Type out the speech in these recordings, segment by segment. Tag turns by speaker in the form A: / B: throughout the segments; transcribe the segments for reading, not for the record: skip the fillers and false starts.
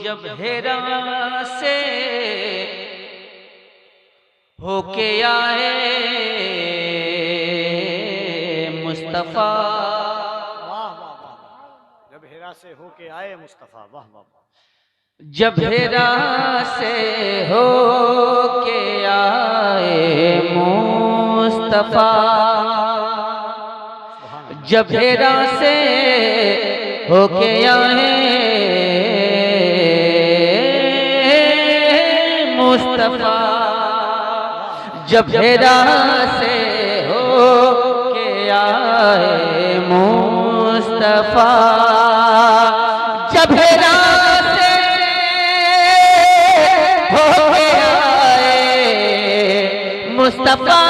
A: जब हेरा से होके आए मुस्तफा।
B: वाह वाह वाह। जब हेरा से होके आए मुस्तफा। वाह वाह वाह।
A: जब हेरा से होके आए मुस्तफा। जब हेरा से होके आए मुस्तफा। जब हेरा से होके आए मुस्तफा। जब हेरा से होके आए मुस्तफा।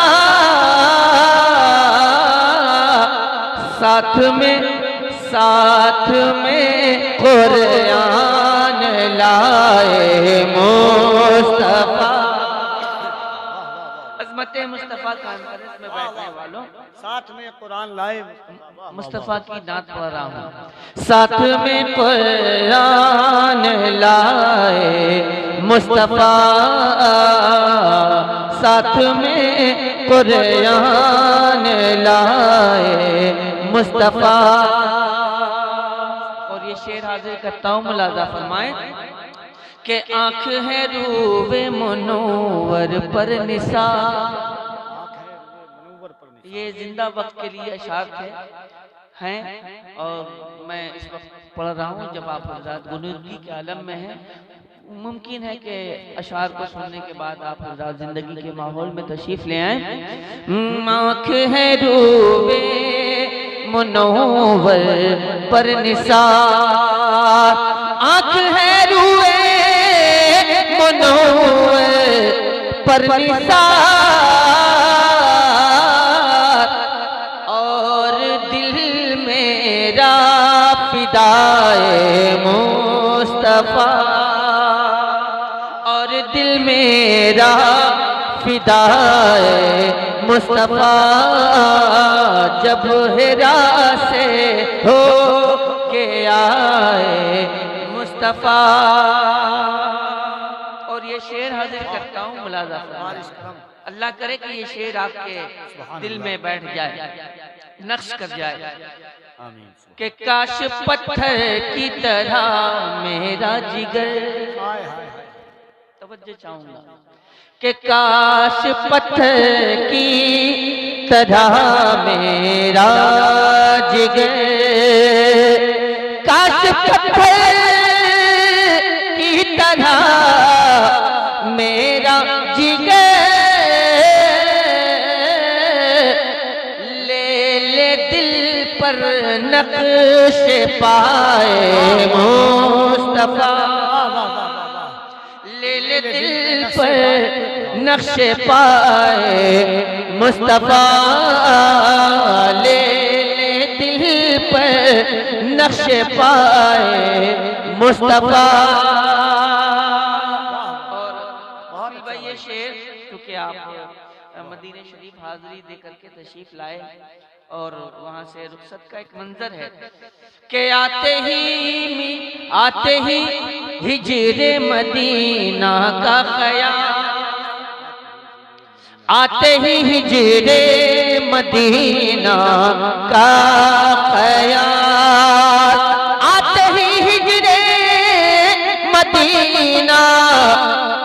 A: साथ में कुरान लाए मुस्तफा। अज़मत मुस्तफा का अंतरस में बैठने वालों,
B: साथ में कुरान लाए
A: मुस्तफा की नात पढ़ रहा हूँ। साथ में कुरान लाए मुस्तफा। साथ में कुरान लाए मुस्तफा। और ये शेर हाजिर करता हूँ, मुलाजा फरमाए कि आँख है रूवे मुनव्वर पर निसार। ये जिंदा वक्त के लिए अशार हैं और मैं इस वक्त पढ़ रहा हूँ जब आप हज़रात गुनूदी के आलम में हैं। मुमकिन है कि अशार को सुनने के बाद आप हज़रात जिंदगी के माहौल में तशरीफ ले आए। आँख है रूवे मुनव्वर पर निसार। आँख है रूवे मुनव्वर पर निसार। और दिल मेरा फिदाए मुस्तफा। और दिल मेरा फिदाए मुस्तफा। जब हेरा से हो के आए मुस्तफा। और ये शेर हाजिर करता हूँ, मुलाजा अल्लाह करे कि ये शेर आपके दिल में बैठ जाए, नक्श कर जाए कि काश पत्थर की तरह मेरा जिगर। तवज्जो चाहूंगा कि काश पत्थर की तरह मेरा जिगर। काश पत्थर की तरह मेरा जिगर। ले दिल पर नक्श पाए मुस्तफा। ले दिल पर नक्श पाए मुस्तफा। ले दिल पर नक्श पाए मुस्तफा। और भाई ये शेर क्योंकि आप मदीने शरीफ हाजिरी दे करके तशरीफ लाए और वहाँ से रुखसत का एक मंजर है कि आते ही हिजरे मदीना का ख़याल। आते ही हिजरे मदीना का ख़याल। आते ही हिजरे मदीना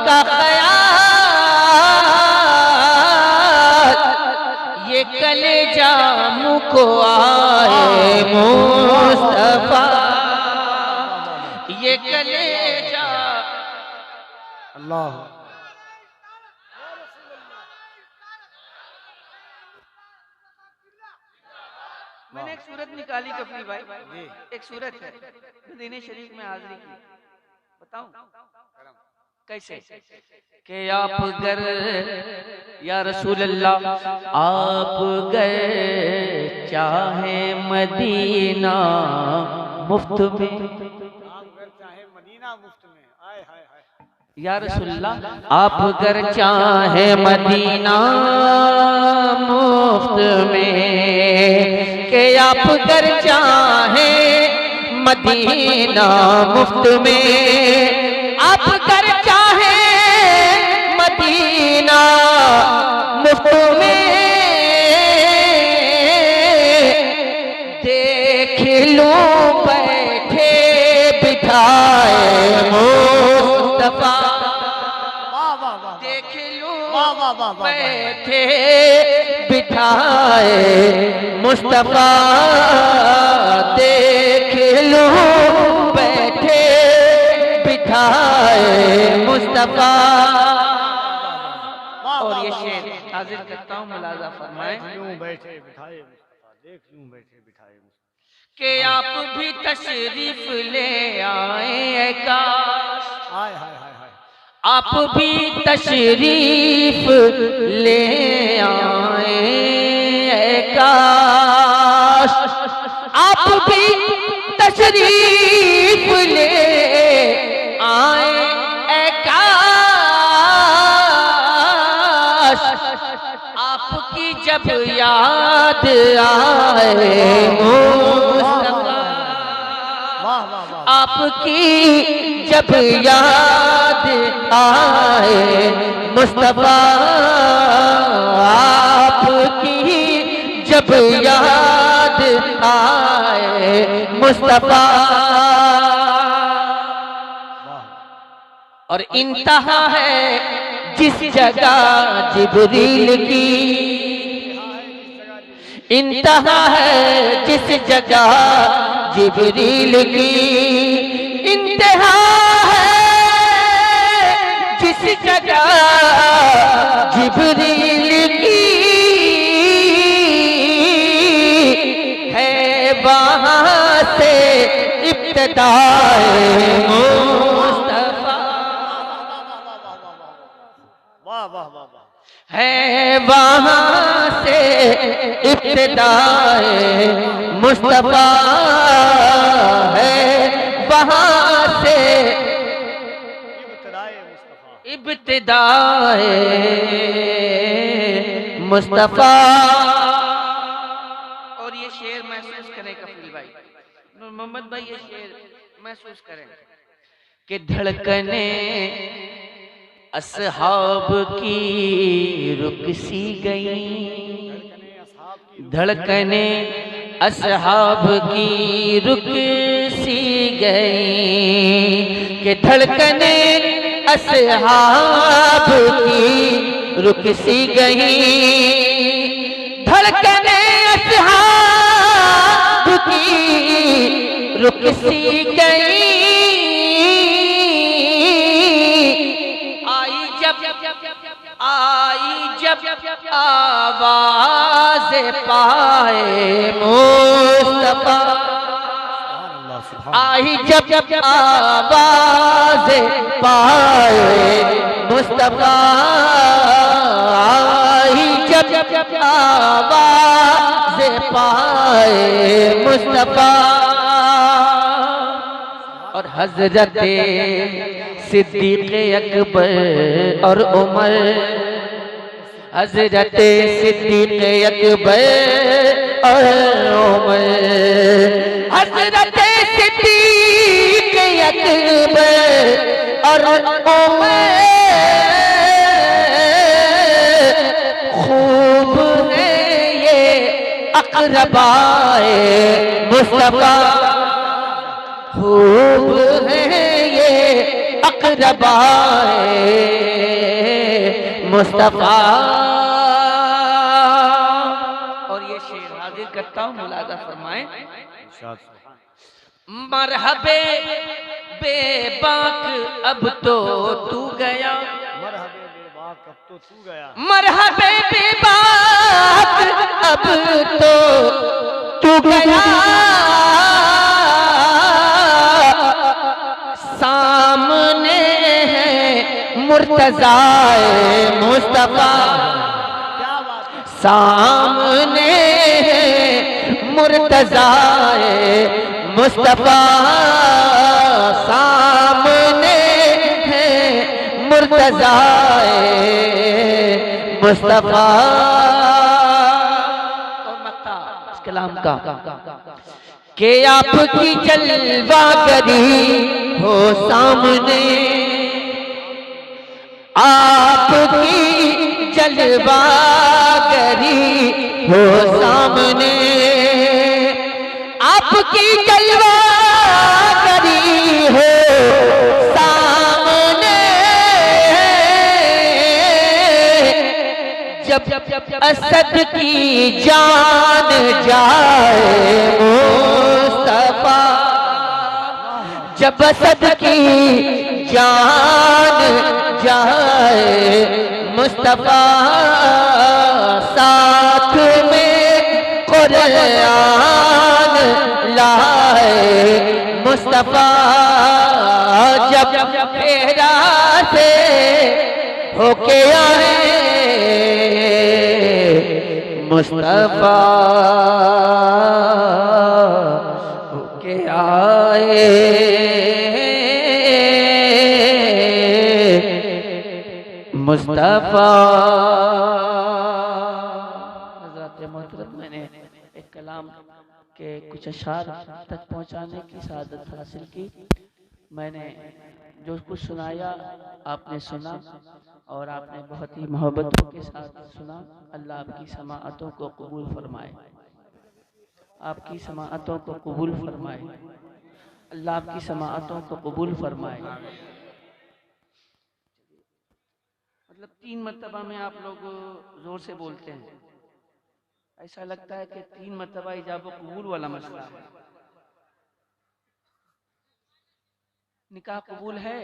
A: का ख़याल। ये कलेजा मुझको आए मुस्तफा। ये कलेजा
B: अल्लाह।
A: मैंने एक सूरत निकाली कफरी भाई, एक सूरत है मदीने शरीफ में हाजिरी की। बताऊं कैसे कि आप गर या रसूल अल्लाह आप गर चाहे मदीना मुफ्त में।
B: चाहे मदीना मुफ्त में। आए हाय हाय।
A: या रसूलल्लाह आप गर चाहे मदीना मुफ्त में। के आप गर चाहे
C: मदीना मुफ्त में, आप कर चाहे मदीना मुफ्त में, देख लूं बैठे बिठाए मुस्तफा, देख लूं बैठे बिठाए मुस्तफा, देख लूं बैठे बिठाए मुस्तफा।
A: और ये शेर हाजिर करता हूँ, मुलाजा फरमाए।
B: यूं बैठे बिठाए मुस्तफा, देख यूं बैठे बिठाए मुस्तफा,
A: कि आप भी तशरीफ ले आए काश,
B: हाय हाय हाय हाय,
C: आप भी तशरीफ ले आए काश, आप भी तशरीफ ले आए काश, आपकी जब याद आए मुस्तफा,
B: वाह वाह वाह,
C: आपकी जब याद आए मुस्तफा, आपकी जब याद आए मुस्तफा। और इंतहा है जिस जगह जिब्रील की, इंतहा है जिस जगह जिब्रील की, इंतहा है जिस जगह जिब्रील की, है वहाँ से इब्तिदाए मुस्तफा,
B: वाह वाह वाह वाह,
C: है वहाँ से इब्तिदाए मुस्तफा, है वहाँ से
B: इब्तिदाए मुस्तफा,
C: इब्तिदाए मुस्तफा।
A: और ये शेर महसूस करें कफील भाई, नूर मोहम्मद भाई, ये शेर महसूस करें
C: कि धड़कने असहाब की रुक सी गई, धड़कने असहाब की रुक सी गई, कि धड़कने असहाब की रुक सी गई, धड़कने असहाब की रुक सी गई, आई जब आवाज़ पाए मुस्तफा, आई जब आवाज़ पाए मुस्तफा, आई जब आवाज़ पाए मुस्तफा। और हजरत सिद्दीक़ अकबर और उमर, हजरत सिद्दीक़ अकबर और उमर, हजरत सिद्दीक़ अकबर और उमर, खूब है ये अक़रबाए मुस्तफा, खूब है ये अक़रबाए मुस्तफा।
A: और ये शेर हाजिर करता हूँ, मुलाजा फरमाएं।
C: मरहबे बेबाक अब तो तू गया,
B: मरहबे बेबाक अब तो तू गया,
C: मरहबे बेबाक अब तो तू गया, सामने है मुर्तज़ाए मुस्तफा, सामने है मुर्तज़ाए मुस्तफा, सामने है मुर्तज़ाए मुस्तफा। और मक्ता इस कलाम का कि आपकी जलवागरी हो सामने, आपकी जलवागरी हो सामने, आपकी जलवागरी हो सामने। जब असद की जान जाए मुस्तफा, जब असद की जान जाए मुस्तफा, साथ में कुरान लाए मुस्तफा। जब हेरा से होके आए मुस्तफा, होके आए मुस्तफा। हज़रत मोहतरम, मैंने एक कलाम के कुछ अशार तक पहुंचाने की सआदत हासिल की। मैंने जो कुछ सुनाया आपने सुना और आपने बहुत ही मोहब्बतों के साथ सुना। अल्लाह आपकी समाअतों को कबूल फरमाए, आपकी समाअतों को कबूल फरमाए, अल्लाह आपकी समाअतों को कबूल फरमाए। मतलब 3 मरतबा में आप लोग जोर से बोलते हैं, ऐसा लगता है कि 3 मरतबा इजाब कबूल वाला मसला है। निकाह कबूल है?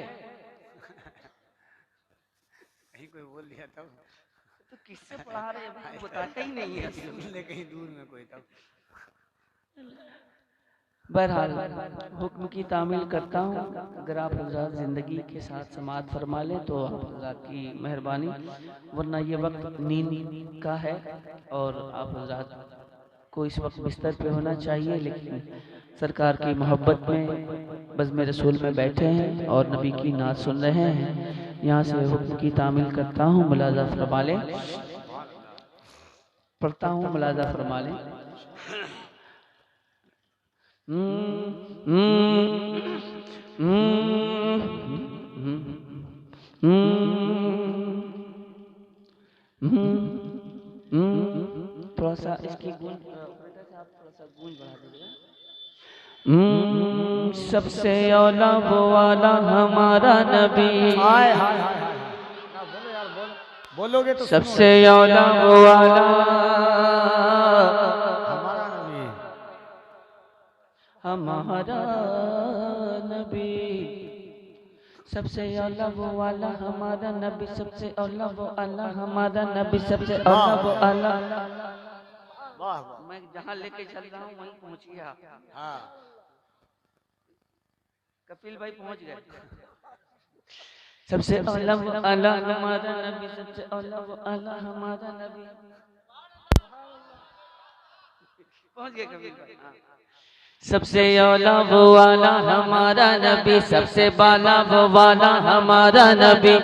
B: कहीं कोई बोल दिया तब
C: तो किससे पढ़ा रहे हैं, अभी बताते ही नहीं है।
B: कहीं दूर में कोई तब।
A: बहरहाल हुक्म की तामील करता हूँ। अगर आप हज़रात ज़िंदगी के साथ समाअत फरमा लें तो आप हज़रात की मेहरबानी, वरना ये वक्त नींद का है और आप हज़रात को इस वक्त बिस्तर पे होना चाहिए, लेकिन सरकार की मोहब्बत में बज़्म रसूल में बैठे हैं और नबी की नात सुन रहे हैं। यहाँ से हुक्म की तामील करता हूँ, मुलाज़ा फरमा लें, पढ़ता हूँ, मुलाज़ा फरमा लें। थोड़ा सा इसकी गूंज, आप थोड़ा सा गूंज बढ़ा दीजिएगा। सबसे औला वो वाला हमारा नबी,
B: हाय हाय हाय हाय, ना बोलो यार, बोलो, बोलोगे तो
A: सबसे औला वो वाला
B: हमारा नबी,
A: हमारा नबी, सबसे औला वो वाला हमारा नबी, सबसे औला वो आला हमारा नबी, सबसे औला वो आला।
B: वाह वाह।
A: मैं जहाँ लेके चल रहा हूँ वहीं पहुँच गया।
B: हाँ,
A: कपिल भाई पहुँच गए। सबसे औला वो आला हमारा नबी, सबसे औला वो आला हमारा नबी, पहुँच गए कपिल भाई। सबसे औला वो वाला हमारा नबी, सबसे बाला वो वाला हमारा नबी,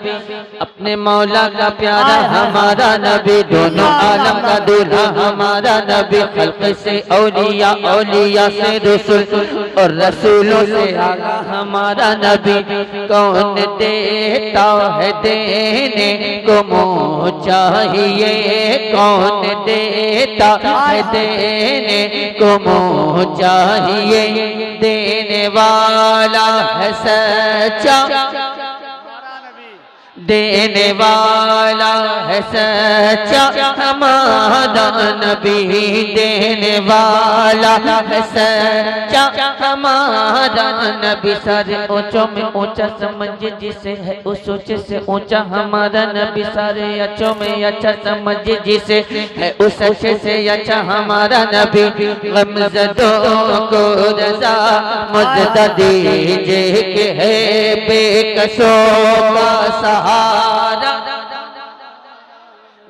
A: अपने मौला का प्यारा हमारा नबी, दोनों आलम का दूल्हा हमारा नबी, खल्क से औलिया, औलिया से रसूल और रसूलों से आला हमारा नबी। कौन देता है देने को मुँह चाहिए, कौन देता है देने को मुँह चाहिए, देने वाला है सच्चा, देने वाला है सच्चा हमारा नबी, देने वाला है सच्चा हमारा नबी। सारे ऊंचों में ऊंचा समझ जिसे है उस ऊंचे से ऊंचा हमारा नबी, सारे अच्छों में अच्छा समझ जिसे है उस अच्छे से अच्छा हमारा नबी। गमज़दों को रज़ा मज़दा दीजिए कि है बेकसों का सहारा,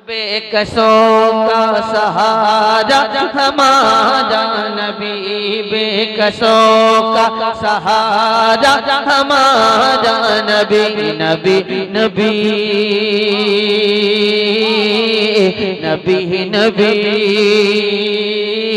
A: बेकसों का सहारा हमारा नबी, बेकसों का सहारा हमारा नबी। नबी नबी नबी नबी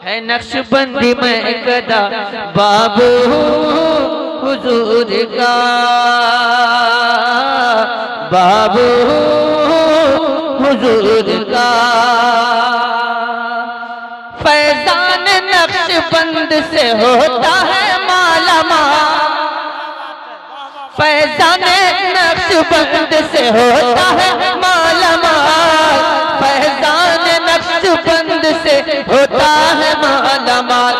C: है नक्शबंदी में कदा बाबू हुजूर का, बाबू हुजूर का। फैजान नक्शबंद से होता है मालामाल, फैजान नक्शबंद से होता है मालामाल, फैजान नक्शबंद से होता है मालामाल।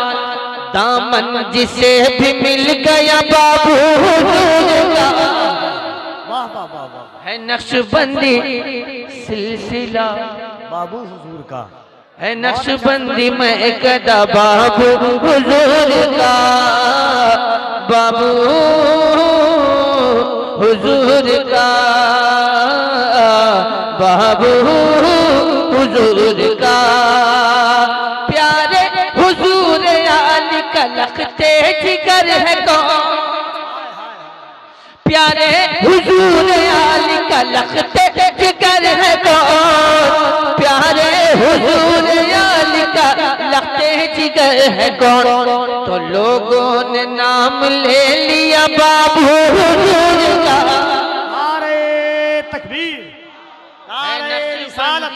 C: दामन जिसे भी मिल गया बाबू हुजूर का, है नक्शबंदी सिलसिला
B: बाबू हुजूर का,
C: है नक्शबंदी में कदा बाबू हुजूर का, बाबू हुजूर का, बाबू हुजूर का। प्यारे हुजूर आली का लखते जिगर है कौन, प्यारे हुजूर आली का लखते जिगर है कौन, प्यारे हुजूर आली का लखते जिगर है कौन। तो लोगों ने नाम ले लिया बाबू हुजूर का।
B: नारे तकबीर, नारे रिसालत,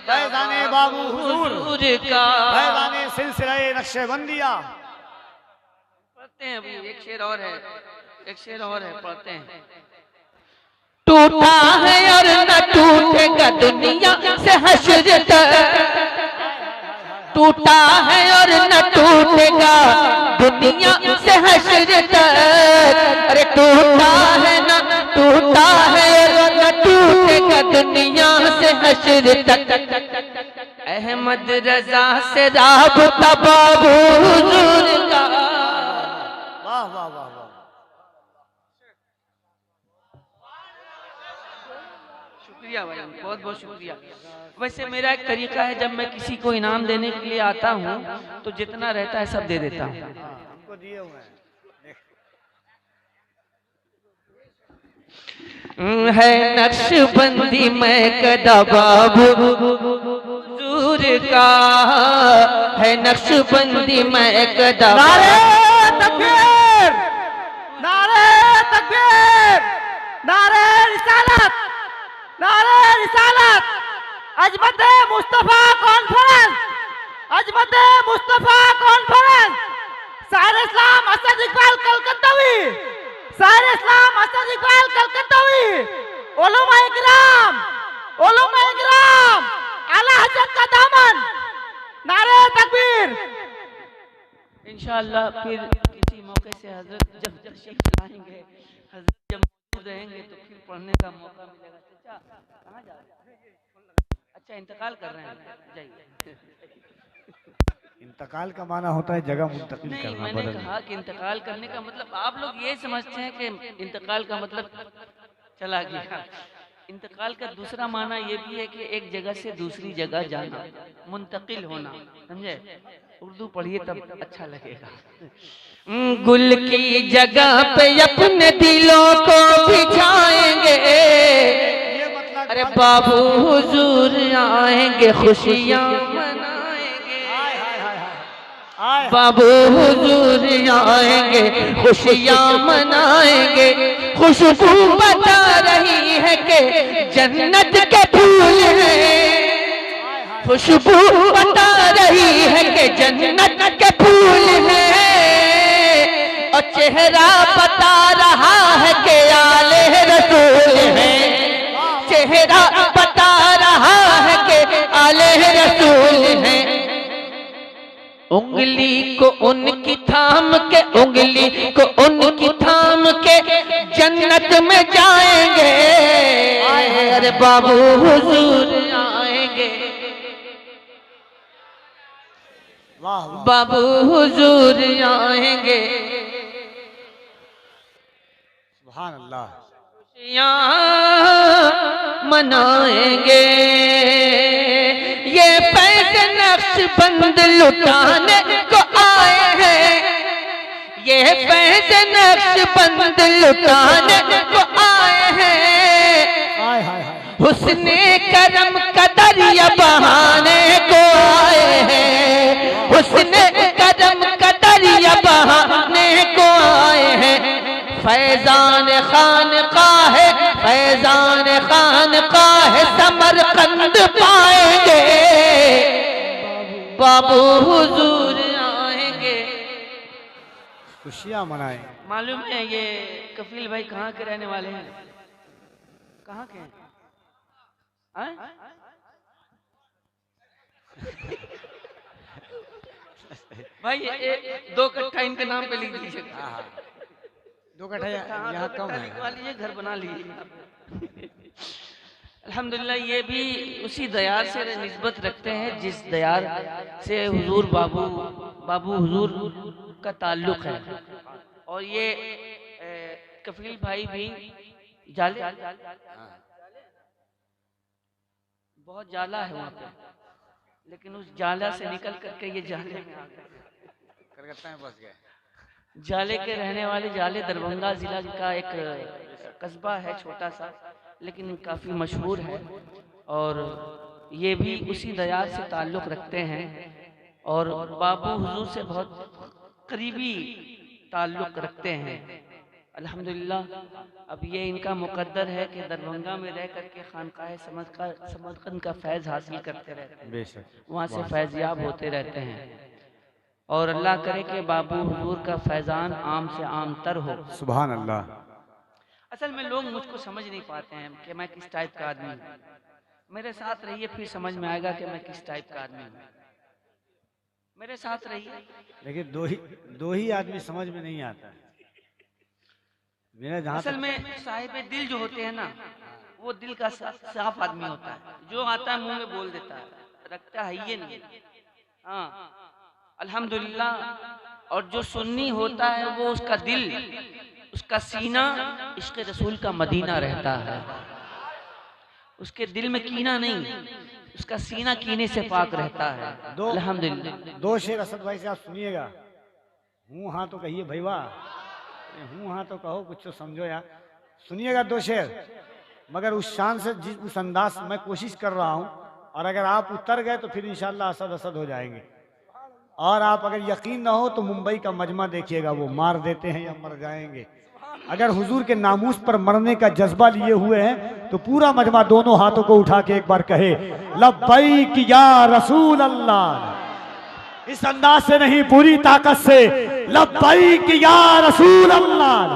B: फैज़ाने बाबू हुजूर
C: का,
B: फैज़ाने सिलसिले नक्शबंदिया।
C: पढ़ते हैं अभी एक शेर और है, एक शेर और है, पढ़ते हैं। टूटा है और न टूटेगा दुनिया से हश्र तक, टूटा है और न टूटेगा दुनिया से हश्र तक। अरे टूटा है न टूटा है और न टूटेगा दुनिया से हश्र तक। अहमद रजा से राबता बाबू हुजूर का।
B: वाह वाह वाह वाह,
C: शुक्रिया भाई, बहुत बहुत शुक्रिया। वैसे मेरा एक तरीका है, जब मैं किसी को इनाम देने के लिए आता हूँ तो जितना रहता है सब दे देता हूँ।
B: हमको दिए हुए हैं।
C: है नक्शबंदी में कदा बाबू हुजूर का, है नक्शबंदी में कदा।
B: नारे तकबीर, नारे तकबीर, नारे रिसालत, नारे रिसालत। अजमत मुस्तफा कॉन्फ्रेंस, अजमत मुस्तफा कॉन्फ्रेंस। साहिर इस्लाम असद इकबाल कलकत्तावी, साहिर इस्लाम असद इकबाल कलकत्तावी। उलमा इकराम, उलमा इकराम, आला हजरत का दामन। नारे तकबीर।
C: इंशाअल्लाह फिर किसी मौके से हजरत जब तशरीफ लाएंगे, हजरत जब मौजूद रहेंगे तो फिर पढ़ने का मौका मिलेगा। चाचा कहाँ जा रहे हैं? अच्छा इंतकाल कर रहे हैं, जाइए।
B: इंतकाल का माना होता है जगह मुंतकिल
C: नहीं,
B: करना,
C: मैंने
B: बदलना।
C: कहा कि इंतकाल करने का मतलब, आप लोग ये समझते हैं कि इंतकाल का मतलब चला गया। इंतकाल का दूसरा माना ये भी है कि एक जगह से दूसरी जगह जाना, मुंतकिल होना, समझे? उर्दू पढ़िए तब अच्छा लगेगा। गुल की जगह पे अपने दिलों को बिछाएंगे,
B: ये मतलब
C: अरे बाबू हुजूर आएंगे, खुशियाँ मनाएंगे।
B: हाय हाय हाय हाय,
C: बाबू हुजूर आएंगे, खुशियाँ मनाएंगे। खुशबू बता रही है कि जन्नत के फूल हैं, खुशबू बता रही है कि जन्नत के फूल हैं। और चेहरा बता रहा है कि आले रसूल हैं, चेहरा बता रहा है कि आले रसूल हैं। उंगली को उनकी थाम के, उंगली को उनकी थाम के जन्नत में जाएंगे। अरे बाबू हुजूर आएंगे,
B: वाह वाह,
C: बाबू हुजूर आएंगे।
B: सुभान अल्लाह।
C: खुशियाँ मनाएंगे। ये पैसे नक्शबंद लुटाने को आए हैं, ये पैसे नक्शबंद लुटाने को आए हैं।
B: हाय हाय हाय,
C: हुस्ने करम का दरिया बहाने को आए हैं, फैजान खान है समरकंद पाएंगे, बाबू हुजूर आएंगे।
B: खुशियां मनाएं।
A: मालूम है ये कफील भाई कहाँ के रहने वाले हैं? कहाँ के हैं? भाई दो कट्ठा इनके नाम पे लिख दीजिए।
B: दो कट्ठा यहाँ कम है।
A: लिखवा लीजिए, घर बना लीजिए। अल्हम्दुलिल्लाह ये भी उसी दयार से निस्बत रखते हैं जिस दयार से हुजूर बाबू हुजूर का ताल्लुक है। और ये कफील भाई भी जाले बहुत जाला है वहाँ पे, लेकिन उस जाला से निकल करके ये जाले में आ गए,
B: कलकत्ता में बस गए।
A: जाले के रहने वाले, जाले दरभंगा जिला का एक कस्बा है छोटा सा, लेकिन काफ़ी मशहूर है। और ये भी उसी दयार से ताल्लुक़ रखते हैं और बाबू हुजूर से बहुत करीबी ताल्लुक़ रखते हैं। अल्हम्दुलिल्लाह अब ये इनका मुकद्दर है कि दरभंगा में रह करके खानकाह समरकंद का फैज़ हासिल करते रहते हैं, वहाँ से फैज़याब होते रहते हैं। और अल्लाह करे कि बाबू हुजूर का फैज़ान आम से आम तर हो।
B: सुभान अल्लाह।
A: असल में लोग मुझको समझ नहीं पाते हैं कि मैं किस टाइप का आदमी हूँ। मेरे साथ रहिए फिर समझ में आएगा कि मैं किस टाइप का आदमी हूँ। मेरे साथ रहिए।
B: लेकिन दो ही आदमी समझ में नहीं आता। मेरा जहाँ
A: असल में साहिब दिल जो होते हैं ना, वो दिल का साफ आदमी होता है, जो आता है मुंह में बोल देता है, रखता है ये नहीं। हाँ अल्हम्दुलिल्लाह। और जो सुन्नी होता है वो उसका दिल, उसका सीना इश्क़ रसूल का मदीना रहता है। उसके दिल में कीना नहीं, उसका सीना कीने से पाक रहता है। अल्हम्दुलिल्लाह।
B: दो शेर असद भाई से आप सुनिएगा। हूँ हाँ तो कहिए भैया, हूँ हाँ तो कहो, कुछ तो समझो यार। सुनिएगा दो शेर, मगर उस शान से, उस अंदाज से मैं कोशिश कर रहा हूँ। और अगर आप उतर गए तो फिर इंशाल्लाह असद असद हो जाएंगे। और आप अगर यकीन ना हो तो मुंबई का मजमा देखिएगा, वो मार देते हैं या मर जाएंगे। अगर हुजूर के नामूस पर मरने का जज्बा लिए हुए हैं तो पूरा मजमा दोनों हाथों को उठा के एक बार कहे लब्बैक या रसूल अल्लाह। इस अंदाज से नहीं, पूरी ताकत से लब्बैक या रसूल अल्लाह,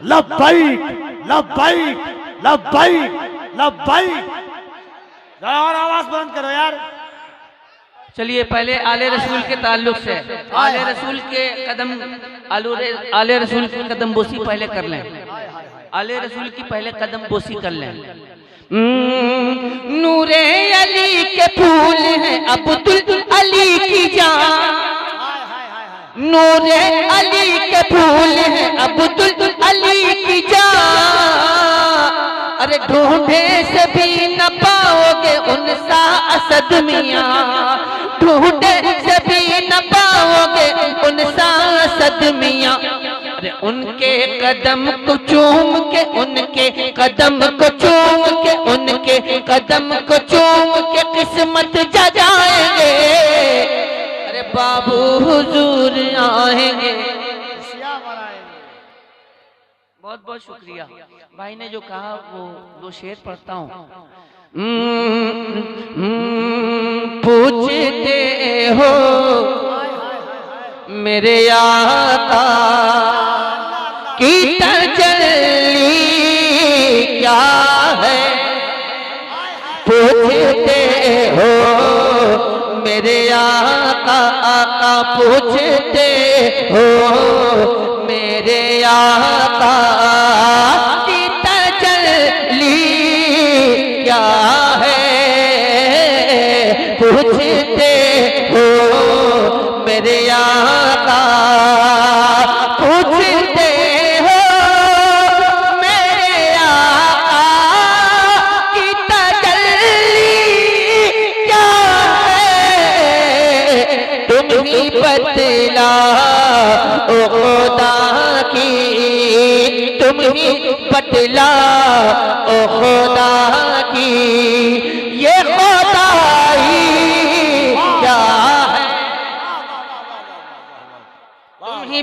B: लब्बैक लब्बैक लब्बैक लब्बैक। जरा और आवाज बुलंद करो यार।
A: चलिए पहले आले रसूल के ताल्लुक से आले रसूल के आले रसूल की कदम बोसी पहले कर लें। आले रसूल की पहले कदम बोसी कर लें। नूरे अली के फूल हैं अब्दुल अली की जान, नूरे अली के फूल हैं अब्दुल अली की जान। अरे ढूंढे से भी न पाओगे उनसा असद मियाँ, ढूंढे से भी न पाओगे उनसा असद मियाँ। अरे उनके कदम को चूम के, उनके कदम को चूम के, उनके कदम को चूम के किस्मत जगाएंगे। अरे बाबू हुजूर आएंगे। बहुत बहुत शुक्रिया। भाई ने जो कहा वो दो शेर पढ़ता हूँ। पूछते हो मेरे आका की तजल्ली क्या है, पूछते हो मेरे आका पूछते हो मेरे आका की तजल्ली क्या है, पूछते हो मेरे आका, पूछते हो मेरे आका की तजल्ली क्या है। तुम ही बतला ओ खुदा की, तुम ही बतला ओ खुदा की, ये खुदाई क्या है। तुम ही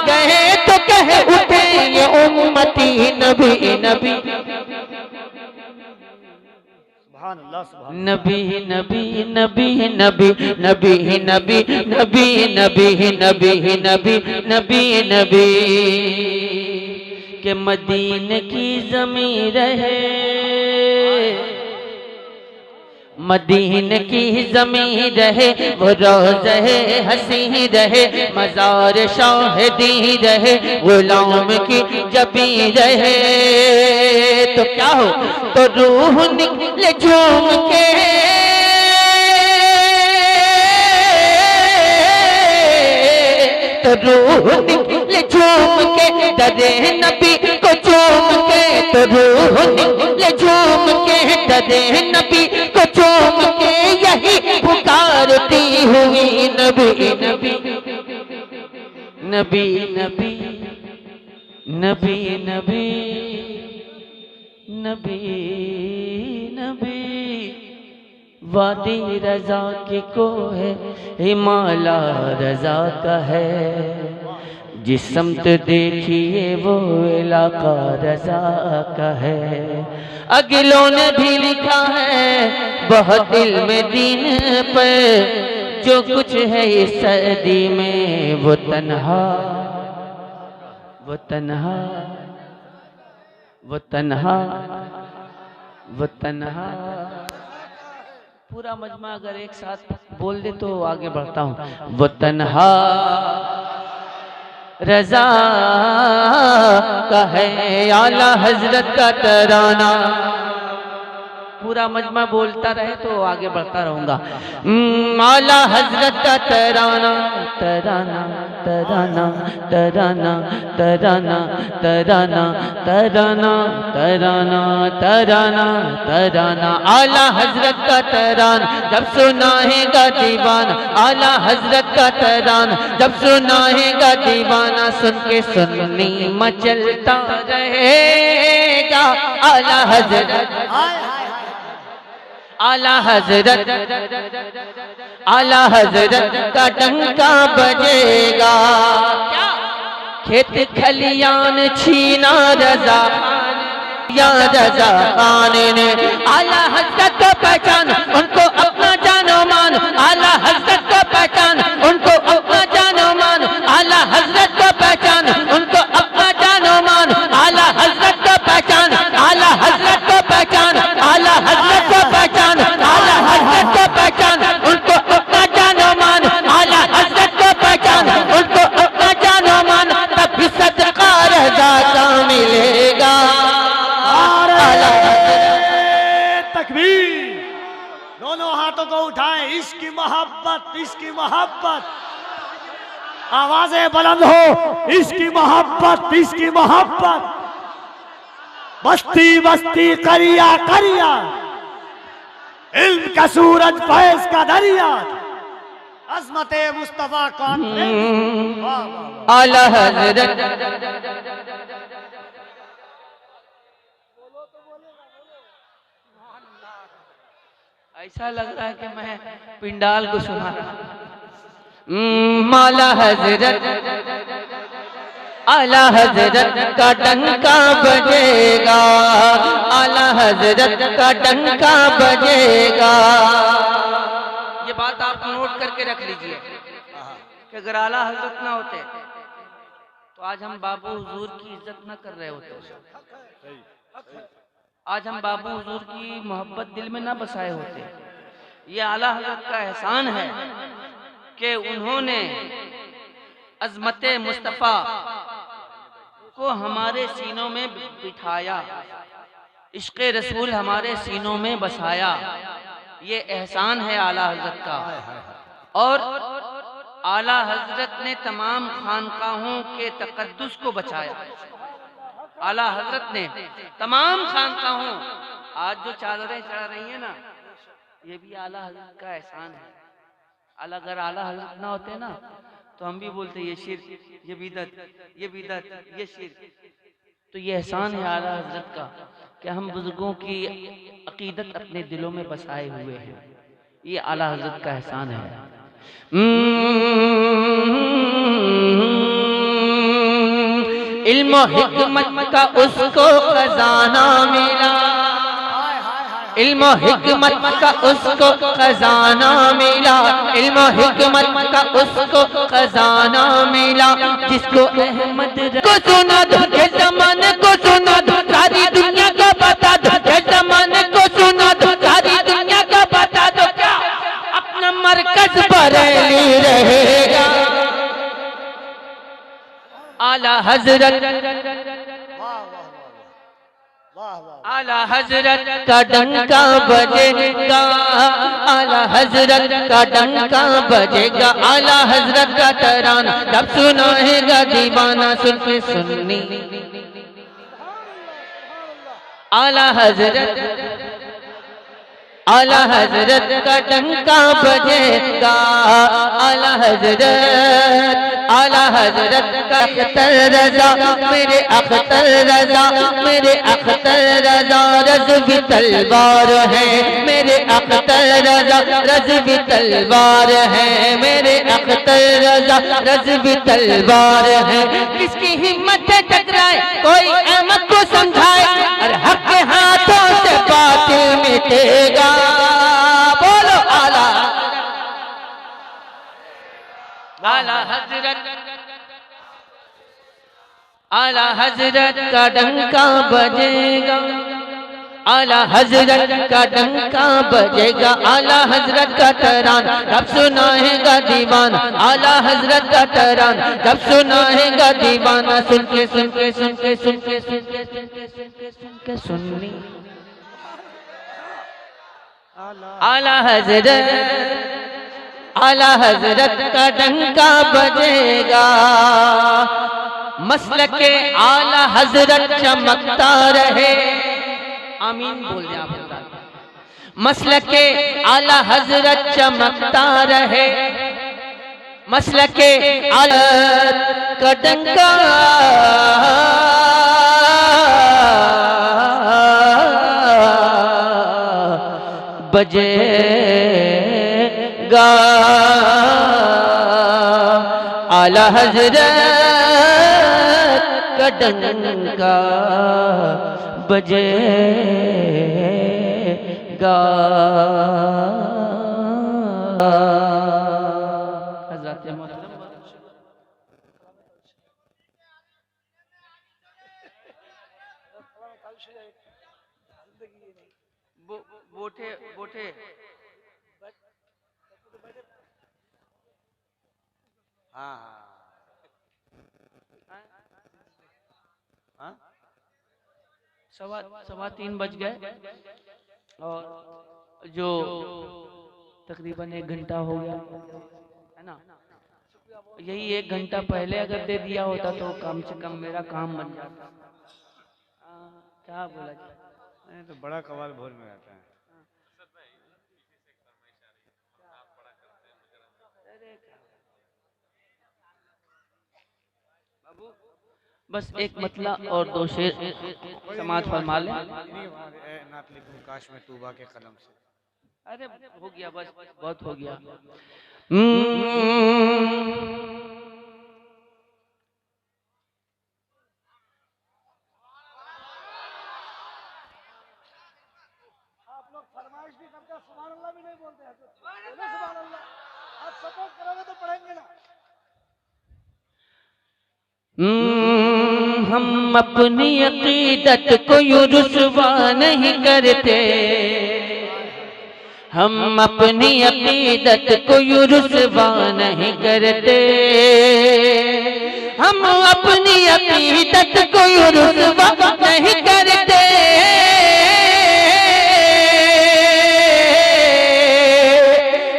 C: ये उम्मती नबी नबी नबी नबी नबी नबी नबी नबी नबी नबी नबी नबी नबी नबी के मदीने की ज़मीं रहे, मदीने की ज़मीं रहे, वो रोज़े हसी रहे, मज़ार शाहिदी रहे, गुलाम की जबी रहे। तो क्या हो, तो रूह निकले झूम के, तो रूह निकले झूम के, डरे नबी को झूम के, तो रूह निकले झूम के, डरे नबी को झूम के, यही पुकारती हुई नबी नबी नबी नबी नबी नबी नबी नबी वादी रजा की को है, हिमाला रजा का है, जिस समत देखिए वो इलाका रजा का है। अगलों ने भी लिखा है बहुत इल्म दीन पर, जो कुछ है इस सदी में वो तन्हा, वो तन्हा, वो तन्हा, वो तन्हा। पूरा मजमा अगर एक साथ बोल दे तो आगे बढ़ता हूँ। वो तन्हा रजा का है, आला हजरत का तराना। पूरा मजमा बोलता रहे तो आगे बढ़ता रहूंगा। आला हजरत का तराना तराना तराना तराना तराना तराना तराना तराना तराना तराना आला हजरत का तराना जब सुनाएगा दीवाना, आला हजरत का तराना जब सुनाएगा दीवाना, सुन के सुन्नी मचलता रहेगा। आला हजरत आला हजरत आला हजरत का डंका बजेगा। क्या खेत खलियान छीना रजा या रजा खान ने, आला हजरत को पहचान उनको अपना जानो मान, आला हजरत को पहचान उनको अपना जानो मान, आला हजरत को पहचान उनको अपना जानो मान, आला हजरत को पहचान, आला हजरत को पहचान, आला हजरत को पहचान, आला हजरत को पहचान उनको अपना जानो मान, आला हजरत को पहचान उनको अपना जानो मान, तभी सदका रज़ा का मिलेगा।
B: तकबीर, दोनों हाथों को उठाएं। इश्क की मोहब्बत, इश्क की मोहब्बत, आवाजें बुलंद हो। इश्क की मोहब्बत, इश्क की मोहब्बत, बस्ती बस्ती करिया करिया, इल्म का सूरज फैज का दरिया, अज़मते मुस्तफा कॉन्फ्रेंस।
C: आला हजरत ऐसा लग रहा है कि मैं पिंडाल को सुना रहा हूं। आला हजरत आला हजरत का डंका बजेगा, आला हजरत का डंका बजेगा। ये बात आप नोट करके रख लीजिए कि अगर आला हजरत ना होते तो आज हम बाबू हुजूर की इज्जत ना कर रहे होते, आज हम बाबू हुजूर की मोहब्बत दिल में ना बसाए होते। ये आला हजरत का एहसान है कि उन्होंने अज़मते मुस्तफ़ा को हमारे सीनों में बिठाया, इश्क़ रसूल हमारे सीनों में बसाया। ये एहसान है आला हजरत का। और आला हजरत ने तमाम खानकाहों के तक़द्दुस को बचाया। आला हजरत ने तमाम खानकाहों, आज जो चादरें चढ़ा रही हैं ना, ये भी आला हजरत का एहसान है। अगर आला हजरत ना होते ना तो हम भी बोलते ये शिर्क, ये बिदअत, ये बिदअत, ये शिर्क। तो ये एहसान है आला हजरत का कि हम बुजुर्गों की अकीदत अपने दिलों में बसाए हुए हैं। ये आला हजरत का एहसान है। इल्म हिकमत का उसको खजाना मिला, इल्म हिकमत का उसको खजाना मिला, इल्म हिकमत का उसको खजाना मिला। जिसको अहमद को सुना दो, जमाने को सुना दो, सारी दुनिया को बता दो, जमाने को सुना दो, सारी दुनिया को बता दो, क्या अपना मरकज बरेली रहेगा। आला हजरत, आला हजरत का डंका बजेगा, आला हजरत का डंका बजेगा, आला हजरत का तराना जब सुनाएगा दीवाना सुन के सुन्नी। आला हजरत, आला हजरत का डंका बजेगा, आला हजरत, आला हजरत का अख्तर रजा, मेरे अख्तर रजा, मेरे अख्तर रजा रज़वी तलवार है, मेरे अख्तर रजा रज़वी तलवार है, मेरे अख्तर रजा रज़वी तलवार है। किसकी हिम्मत है टकराए, कोई अहमद को समझाए, और हक के हाथों से बातिल मिटेगा। बोलो आला, आला हजरत, आला हजरत का डंका बजेगा, आला हजरत का डंका बजेगा, आला हजरत का तराना जब सुनाएगा दीवाना, आला हजरत का तराना जब सुनाएगा दीवाना सुन के सुन के सुन के सुन के सुन के सुन के सुन के सुन के सुननी। आला हजरत, आला हजरत का डंका बजेगा, मसलके आला हजरत चमकता रहे। आमीन बोल दे आप। मसलके आला हजरत चमकता रहे, मसलके आला का डंका बजेगा, आला हजरत का डंका बजेगा। हज़रत मोहतरम बोठे बोठे
B: हाँ हाँ,
C: सवा 3 बज गए और जो तकरीबन 1 घंटा हो गया है ना। यही 1 घंटा पहले अगर दे दिया होता तो कम से कम मेरा काम बन जाता। क्या बोला जाए,
B: तो बड़ा कवाल भोर में रहता है।
C: बस एक मतला और 2 शेर समाज फरमा ले।
B: नात लिखूं काश में तूबा के कलम से।
C: अरे हो गया, बस बहुत हो गया।
B: आप लोग फरमाइश भी करते हैं, सुभान अल्लाह भी नहीं बोलते हैं। सुभान अल्लाह आप सपोर्ट करोगे तो पढ़ेंगे ना।
C: हम अपनी अकीदत को यूं रुसवा नहीं करते, हम अपनी अकीदत को यूं रुसवा नहीं करते, हम अपनी अकीदत को यूं रुसवा नहीं करते,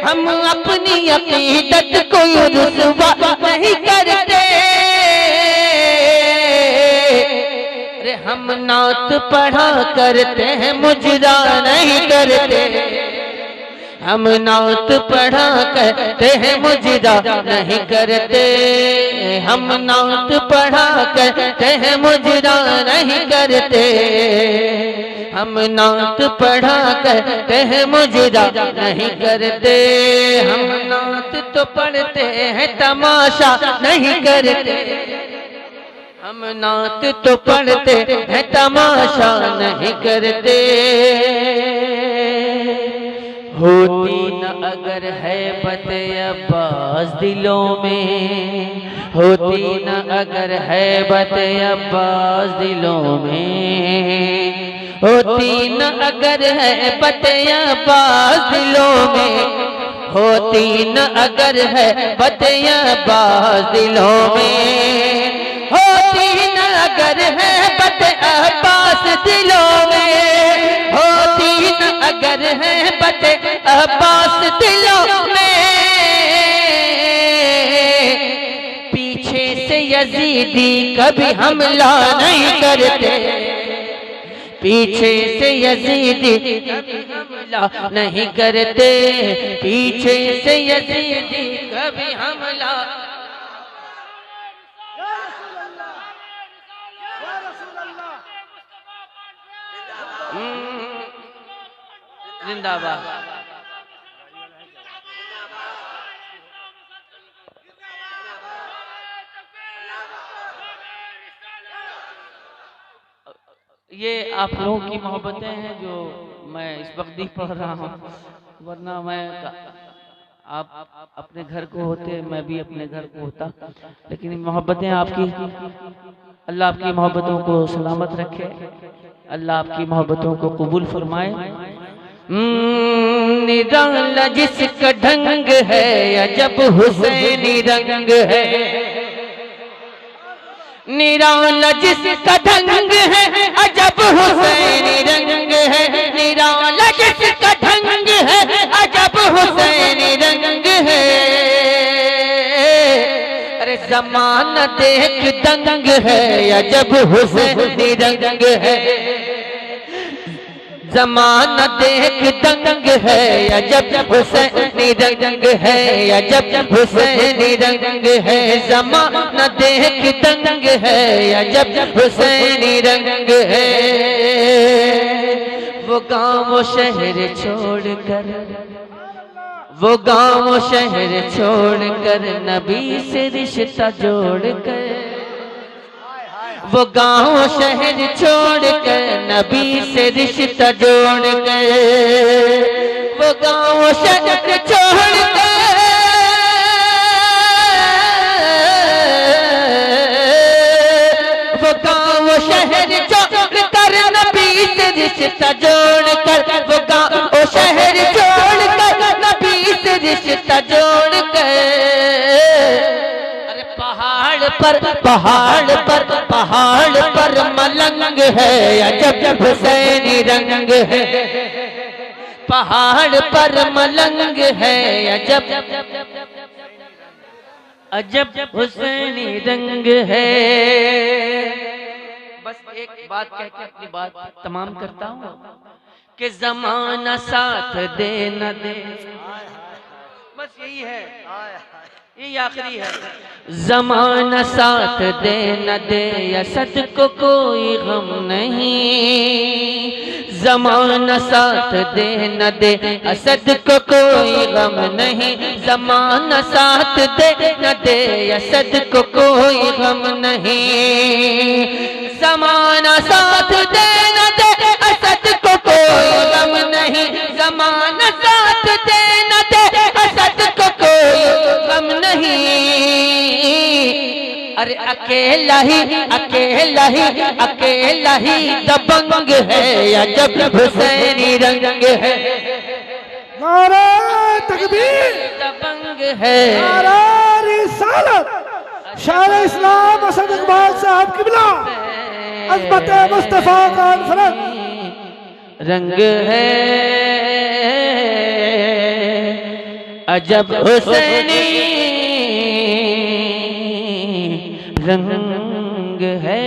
C: हम अपनी अकीदत को यूं रुसवा नहीं करते। हम नात पढ़ा करते हैं, मुजरा नहीं करते, हम नात पढ़ा करते हैं, मुजरा नहीं करते, हम नात पढ़ा करते हैं, मुजरा नहीं करते, हम नात पढ़ा करते हैं, मुजरा नहीं करते, हम नात तो पढ़ते हैं, तमाशा नहीं करते, हम नात तो पढ़ते हैं तमाशा नहीं करते, होती न अगर है बत अब्बास दिलों में, होती न अगर है बत अब्बास दिलों में, होती न अगर है बत अब्बास दिलों में, होती न अगर है बत अब्बास दिलों में, होती न अगर है बत अब्बास दिलों में, होती न अगर है बत अब्बास दिलों में, पीछे से यजीदी कभी हमला नहीं करते, पीछे से यजीदी कभी हमला नहीं करते, पीछे से यजीदी कभी हमला। जिंदाबाद। ये आप लोगों की मोहब्बतें हैं जो मैं इस वक्त नहीं पढ़ रहा हूँ, वरना मैं आप अपने घर को होते, मैं भी अपने घर को होता, लेकिन मोहब्बतें आपकी, अल्लाह आपकी मोहब्बतों को सलामत रखे, अल्लाह आपकी मोहब्बतों को कबूल फरमाए। निराला जिसका ढंग है अजब हुसैनी रंग है, निराला जिसका ढंग है अजब हुसैनी रंग है, निराला जिसका ढंग है अजब हुसैनी रंग है, अरे ज़माना देख दंग है अजब हुसैनी रंग है, ज़माना देख दंग है अजब हुसैनी रंग है, अजब हुसैनी रंग है, ज़माना देख दंग है अजब हुसैनी रंग है। वो गाँव शहर छोड़कर, वो गाँव शहर छोड़कर नबी से रिश्ता जोड़कर, वो गाँव शहर छोड़कर नबी से रिश्ता जोड़कर, वो गाँव शहर छोड़कर, वो गाँव शहर छोड़कर नबी से रिश्ता जोड़कर, वो गाँव शहर छोड़कर नबी से रिश्ता जोड़कर, पहाड़ पर मलंग है अजब हुसैनी रंग है, पहाड़ पर मलंग है अजब हुसैनी रंग है। बस एक बात कह के अपनी बात तमाम करता हूँ कि ज़माना साथ दे न दे, बस यही है, ये आखिरी है। ज़माना साथ दे न दे असद को कोई गम नहीं, ज़माना साथ दे न दे असद को कोई गम नहीं, ज़माना साथ दे न दे असद को कोई गम नहीं, ज़माना साथ दे न दे असद को कोई गम नहीं, ज़माना साथ दे न दे असद को कोई गम नहीं, अरे अकेला ही दबंग है अजब हुसैनी रंग है,
D: नारा तकबीर,
C: दबंग है,
D: नारा रिसालत, शान इस्लाम असद इकबाल साहब किबला, अज़मत मुस्तफा कॉन्फ्रेंस
C: रंग है अजब हुसैनी रंग है।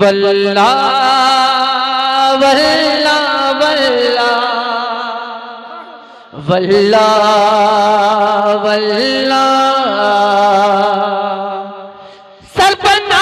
C: वल्ला वल्ला वल्ला वल्ला वल्ला सरपना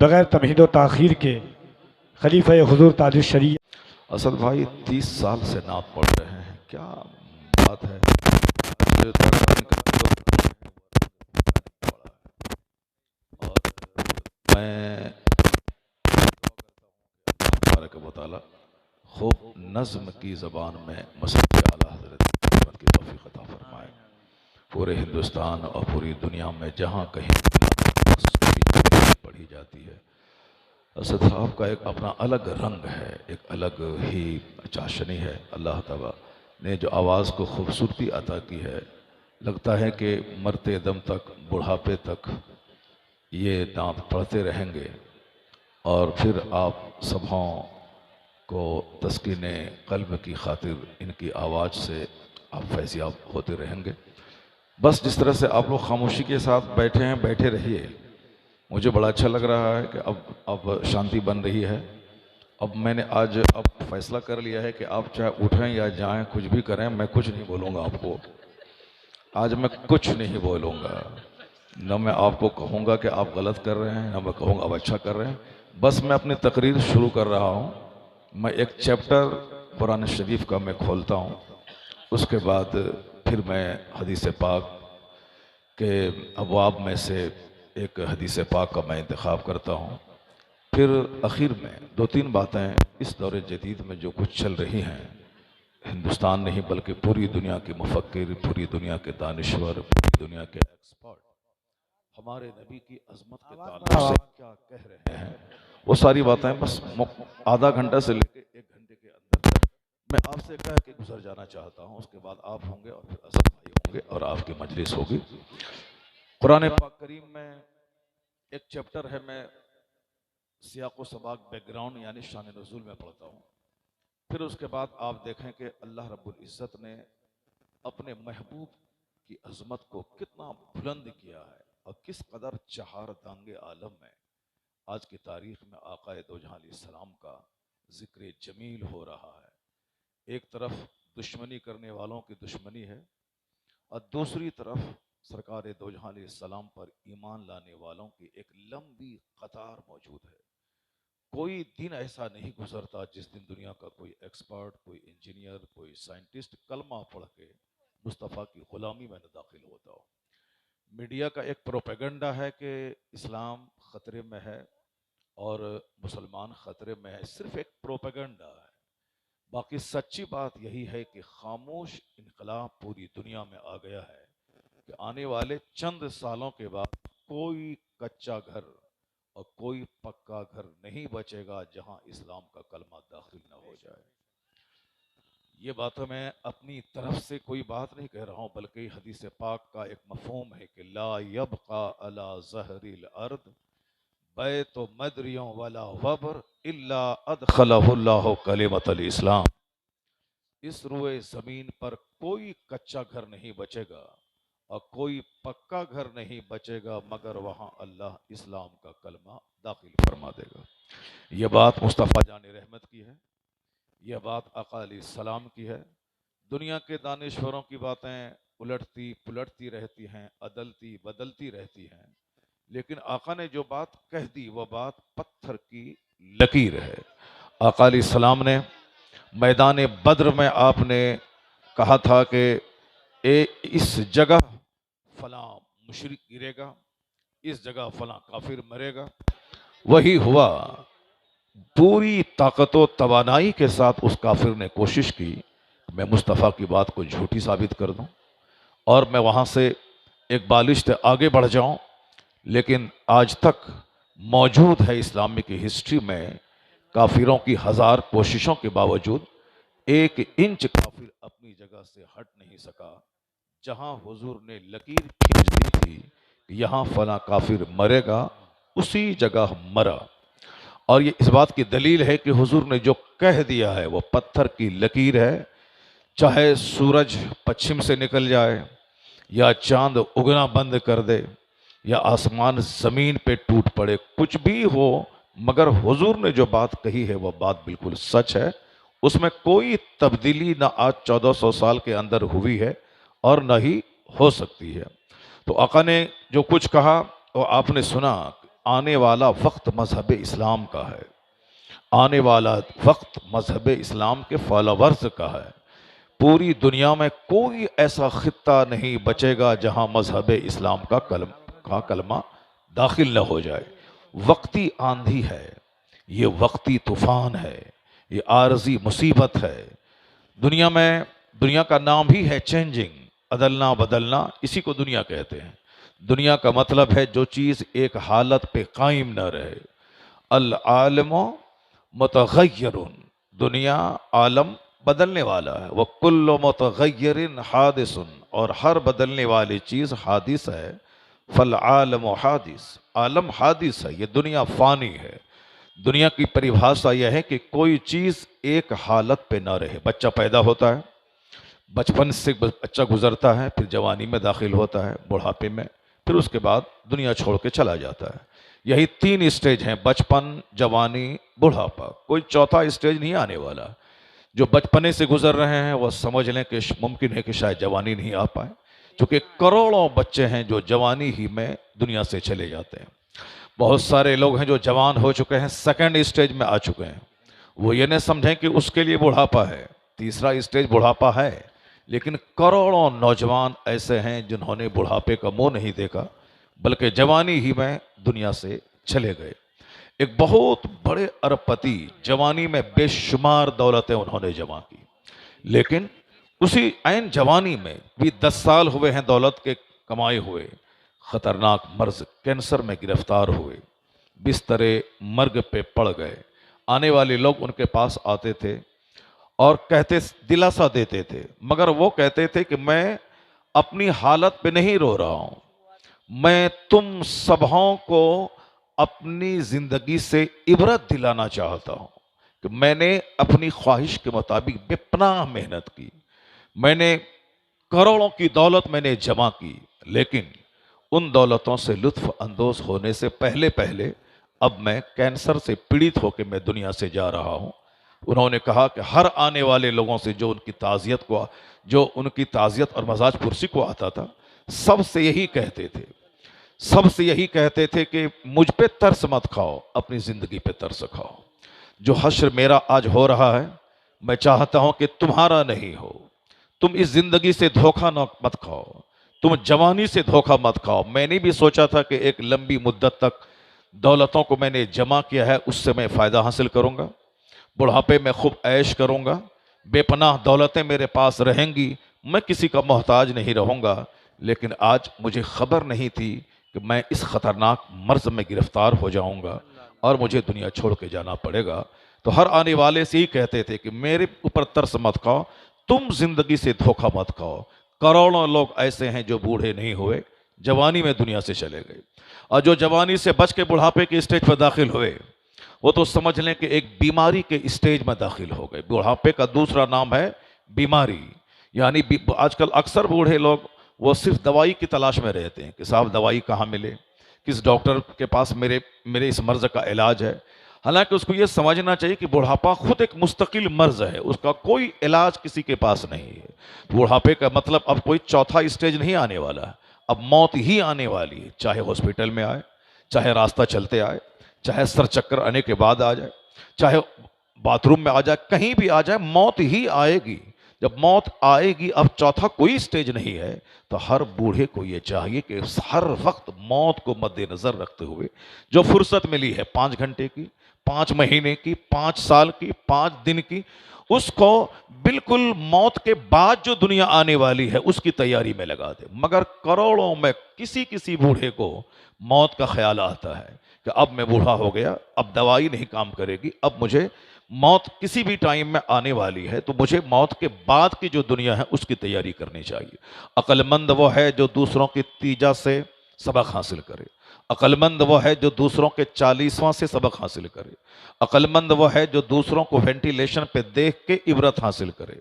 B: बगैर तमहीद व ताख़ीर के खलीफा हुज़ूर ताजुश शरीय।
E: असद भाई 30 साल से नात पढ़ रहे हैं, क्या बात है। जो और मैं बताला खूब नज़्म की ज़बान में मसजिद आला हज़रत की तौफ़ीक़ अता फरमाए। पूरे हिंदुस्तान और पूरी दुनिया में जहाँ कहीं पढ़ी जाती है, असद साहब का एक अपना अलग रंग है, एक अलग ही चाशनी है। अल्लाह ताला ने जो आवाज़ को खूबसूरती अता की है, लगता है कि मरते दम तक, बुढ़ापे तक ये नात पढ़ते रहेंगे और फिर आप सभाओं को तस्कीने क़ल्ब की खातिर इनकी आवाज़ से आप फैज़याब होते रहेंगे। बस जिस तरह से आप लोग खामोशी के साथ बैठे हैं, बैठे रहिए। मुझे बड़ा अच्छा लग रहा है कि अब शांति बन रही है। अब मैंने आज फैसला कर लिया है कि आप चाहे उठें या जाएं, कुछ भी करें, मैं कुछ नहीं बोलूँगा आपको। आज मैं कुछ नहीं बोलूँगा, न मैं आपको कहूँगा कि आप गलत कर रहे हैं, न मैं कहूँगा आप अच्छा कर रहे हैं। बस मैं अपनी तकरीर शुरू कर रहा हूँ। मैं एक चैप्टर कुरान शरीफ का मैं खोलता हूँ, उसके बाद फिर मैं हदीस पाक के अबवाब में से एक हदीस पाक का मैं इंतखाब करता हूँ। फिर आखिर में 2-3 बातें इस दौर जदीद में जो कुछ चल रही हैं, हिंदुस्तान नहीं बल्कि पूरी दुनिया के मुफक्किर, पूरी दुनिया के दानिश्वर, पूरी दुनिया के एक्सपर्ट हमारे नबी की अज़मत के ताल्लुक से क्या कह रहे हैं, वो सारी बातें बस आधा घंटा से लेकर 1 घंटे के अंदर मैं आपसे कह के गुजर जाना चाहता हूँ। उसके बाद आप होंगे और फिर असद भाई होंगे और आपकी मजलिस होगी। कुरान पाक करीम में एक चैप्टर है, मैं सियाक़ो सबाक बैकग्राउंड यानी शान नज़ूल में पढ़ता हूँ। फिर उसके बाद आप देखें कि अल्लाह रब्बुल इज़्ज़त ने अपने महबूब की अज़मत को कितना बुलंद किया है और किस कदर चहार दांगे आलम में आज की तारीख़ में आक़ाए दो जहां अलैहिस्सलाम का ज़िक्र जमील हो रहा है। एक तरफ दुश्मनी करने वालों की दुश्मनी है और दूसरी तरफ सरकार दो जहां अलैहिस्सलाम पर ईमान लाने वालों की एक लंबी कतार मौजूद है। कोई दिन ऐसा नहीं गुजरता जिस दिन दुनिया का कोई एक्सपर्ट, कोई इंजीनियर, कोई साइंटिस्ट कलमा पढ़ के मुस्तफ़ा की ग़ुलामी में न दाखिल होता हो। मीडिया का एक प्रोपेगेंडा है कि इस्लाम ख़तरे में है और मुसलमान ख़तरे में है, सिर्फ एक प्रोपेगेंडा है। बाकी सच्ची बात यही है कि खामोश इनकलाब पूरी दुनिया में आ गया है कि आने वाले चंद सालों के बाद कोई कच्चा घर और कोई पक्का घर नहीं बचेगा जहां इस्लाम का कलमा दाखिल न हो जाए। ये बात मैं अपनी तरफ से कोई बात नहीं कह रहा हूँ, बल्कि हदीस पाक का एक मफ़हूम है कि ला यबका अला ज़हरिल अर्द बैतु मदरियों वला वबर इल्ला अदखलहुल्लाहु कलिमतल इस्लाम। इस रुए ज़मीन पर कोई कच्चा घर नहीं बचेगा और कोई पक्का घर नहीं बचेगा मगर वहाँ अल्लाह इस्लाम का कलमा दाखिल फरमा देगा। ये बात मुस्तफ़ा जान रहमत की है, यह बात आका अलैहिस्सलाम की है। दुनिया के दानिश्वरों की बातें उलटती पुलटती रहती हैं, अदलती बदलती रहती हैं, लेकिन आका ने जो बात कह दी वह बात पत्थर की लकीर है। आका अलैहिस्सलाम ने मैदान बद्र में आपने कहा था कि इस जगह फला मुशरिक गिरेगा, इस जगह फला काफिर मरेगा। वही हुआ। पूरी ताकतो तवानाई के साथ उस काफिर ने कोशिश की मैं मुस्तफ़ा की बात को झूठी साबित कर दूं और मैं वहाँ से एक बालिश्त आगे बढ़ जाऊं, लेकिन आज तक मौजूद है इस्लामी की हिस्ट्री में काफिरों की 1000 कोशिशों के बावजूद 1 इंच काफिर अपनी जगह से हट नहीं सका। जहां हुजूर ने लकीर खींच दी थी यहाँ फला काफिर मरेगा, उसी जगह मरा। और ये इस बात की दलील है कि हुजूर ने जो कह दिया है वो पत्थर की लकीर है। चाहे सूरज पश्चिम से निकल जाए या चांद उगना बंद कर दे या आसमान ज़मीन पे टूट पड़े, कुछ भी हो, मगर हुजूर ने जो बात कही है वह बात बिल्कुल सच है। उसमें कोई तब्दीली ना आज 1400 साल के अंदर हुई है और न ही हो सकती है। तो आका ने जो कुछ कहा वो आपने सुना, आने वाला वक्त मजहब इस्लाम का है, आने वाला वक्त मजहब इस्लाम के फॉलोवर्स का है। पूरी दुनिया में कोई ऐसा खित्ता नहीं बचेगा जहां मजहब इस्लाम का कलमा दाखिल न हो जाए। वक्ती आंधी है, ये वक्ती तूफान है, ये आरजी मुसीबत है। दुनिया में, दुनिया का नाम ही है चेंजिंग, अदलना बदलना, इसी को दुनिया कहते हैं। दुनिया का मतलब है जो चीज़ एक हालत पे कायम न रहे। अल आलमो मुतगय्यरुन, दुनिया आलम बदलने वाला है। वह कुल्लु मुतगय्यरिन हादिसुन, और हर बदलने वाली चीज़ हादिस है। फल आलम हादिस, आलम हादिस है, ये दुनिया फानी है। दुनिया की परिभाषा यह है कि कोई चीज़ एक हालत पे ना रहे। बच्चा पैदा होता है, बचपन से बच्चा गुजरता है, फिर जवानी में दाखिल होता है, बुढ़ापे में, फिर उसके बाद दुनिया छोड़ के चला जाता है। यही 3 स्टेज हैं, बचपन, जवानी, बुढ़ापा। कोई चौथा स्टेज नहीं आने वाला। जो बचपने से गुजर रहे हैं वह समझ लें कि मुमकिन है कि शायद जवानी नहीं आ पाए, क्योंकि करोड़ों बच्चे हैं जो जवानी ही में दुनिया से चले जाते हैं। बहुत सारे लोग हैं जो जवान हो चुके हैं, सेकंड स्टेज में आ चुके हैं। वो ये नहीं समझें कि उसके लिए बुढ़ापा है, तीसरा स्टेज बुढ़ापा है। लेकिन करोड़ों नौजवान ऐसे हैं जिन्होंने बुढ़ापे का मुंह नहीं देखा, बल्कि जवानी ही में दुनिया से चले गए। एक बहुत बड़े अरबपति जवानी में बेशुमार दौलतें उन्होंने जमा की, लेकिन उसी ऐन जवानी में भी 10 साल हुए हैं दौलत के कमाए हुए, खतरनाक मर्ज कैंसर में गिरफ्तार हुए, बिस्तरे मर्ग पे पड़ गए। आने वाले लोग उनके पास आते थे और कहते, दिलासा देते थे, मगर वो कहते थे कि मैं अपनी हालत पे नहीं रो रहा हूं, मैं तुम सबों को अपनी जिंदगी से इबरत दिलाना चाहता हूं कि मैंने अपनी ख्वाहिश के मुताबिक बेपनाह मेहनत की, मैंने करोड़ों की दौलत मैंने जमा की, लेकिन उन दौलतों से लुत्फ अंदोज होने से पहले पहले अब मैं कैंसर से पीड़ित होकर मैं दुनिया से जा रहा हूं। उन्होंने कहा कि हर आने वाले लोगों से जो उनकी ताज़ियत और मजाज पुरसी को आता था, सबसे यही कहते थे कि मुझ पे तरस मत खाओ, अपनी जिंदगी पे तरस खाओ। जो हश्र मेरा आज हो रहा है, मैं चाहता हूं कि तुम्हारा नहीं हो। तुम इस जिंदगी से धोखा मत खाओ, तुम जवानी से धोखा मत खाओ। मैंने भी सोचा था कि एक लंबी मुद्दत तक दौलतों को मैंने जमा किया है, उससे मैं फ़ायदा हासिल करूंगा, बुढ़ापे में खूब ऐश करूंगा, बेपनाह दौलतें मेरे पास रहेंगी, मैं किसी का मोहताज नहीं रहूंगा। लेकिन आज मुझे खबर नहीं थी कि मैं इस खतरनाक मर्ज में गिरफ्तार हो जाऊंगा और मुझे दुनिया छोड़ के जाना पड़ेगा। तो हर आने वाले से ही कहते थे कि मेरे ऊपर तरस मत खाओ, तुम जिंदगी से धोखा मत खाओ। करोड़ों लोग ऐसे हैं जो बूढ़े नहीं हुए, जवानी में दुनिया से चले गए, और जो जवानी से बच के बुढ़ापे के स्टेज पर दाखिल हुए वो तो समझ लें कि एक बीमारी के स्टेज में दाखिल हो गए। बुढ़ापे का दूसरा नाम है बीमारी। यानी आजकल अक्सर बूढ़े लोग वो सिर्फ दवाई की तलाश में रहते हैं कि साहब दवाई कहाँ मिले, किस डॉक्टर के पास मेरे इस मर्ज का इलाज है। हालांकि उसको ये समझना चाहिए कि बुढ़ापा खुद एक मुस्तकिल मर्ज है, उसका कोई इलाज किसी के पास नहीं है। बुढ़ापे का मतलब अब कोई चौथा स्टेज नहीं आने वाला है, अब मौत ही आने वाली है। चाहे हॉस्पिटल में आए, चाहे रास्ता चलते आए, चाहे सर चक्कर आने के बाद आ जाए, चाहे बाथरूम में आ जाए, कहीं भी आ जाए, मौत ही आएगी। जब मौत आएगी, अब चौथा कोई स्टेज नहीं है, तो हर बूढ़े को ये चाहिए कि हर वक्त मौत को मद्देनजर रखते हुए जो फुर्सत मिली है 5 घंटे की, 5 महीने की, 5 साल की, 5 दिन की, उसको बिल्कुल मौत के बाद जो दुनिया आने वाली है उसकी तैयारी में लगा दे। मगर करोड़ों में किसी बूढ़े को मौत का ख्याल आता है कि अब मैं बूढ़ा हो गया, अब दवाई नहीं काम करेगी, अब मुझे मौत किसी भी टाइम में आने वाली है, तो मुझे मौत के बाद की जो दुनिया है उसकी तैयारी करनी चाहिए। अक्लमंद वो है जो दूसरों की तीजा से सबक हासिल करे, अक्लमंद वो है जो दूसरों के 40वां से सबक हासिल करे, अक्लमंद वो है जो दूसरों को वेंटिलेशन पे देख के इबरत हासिल करे,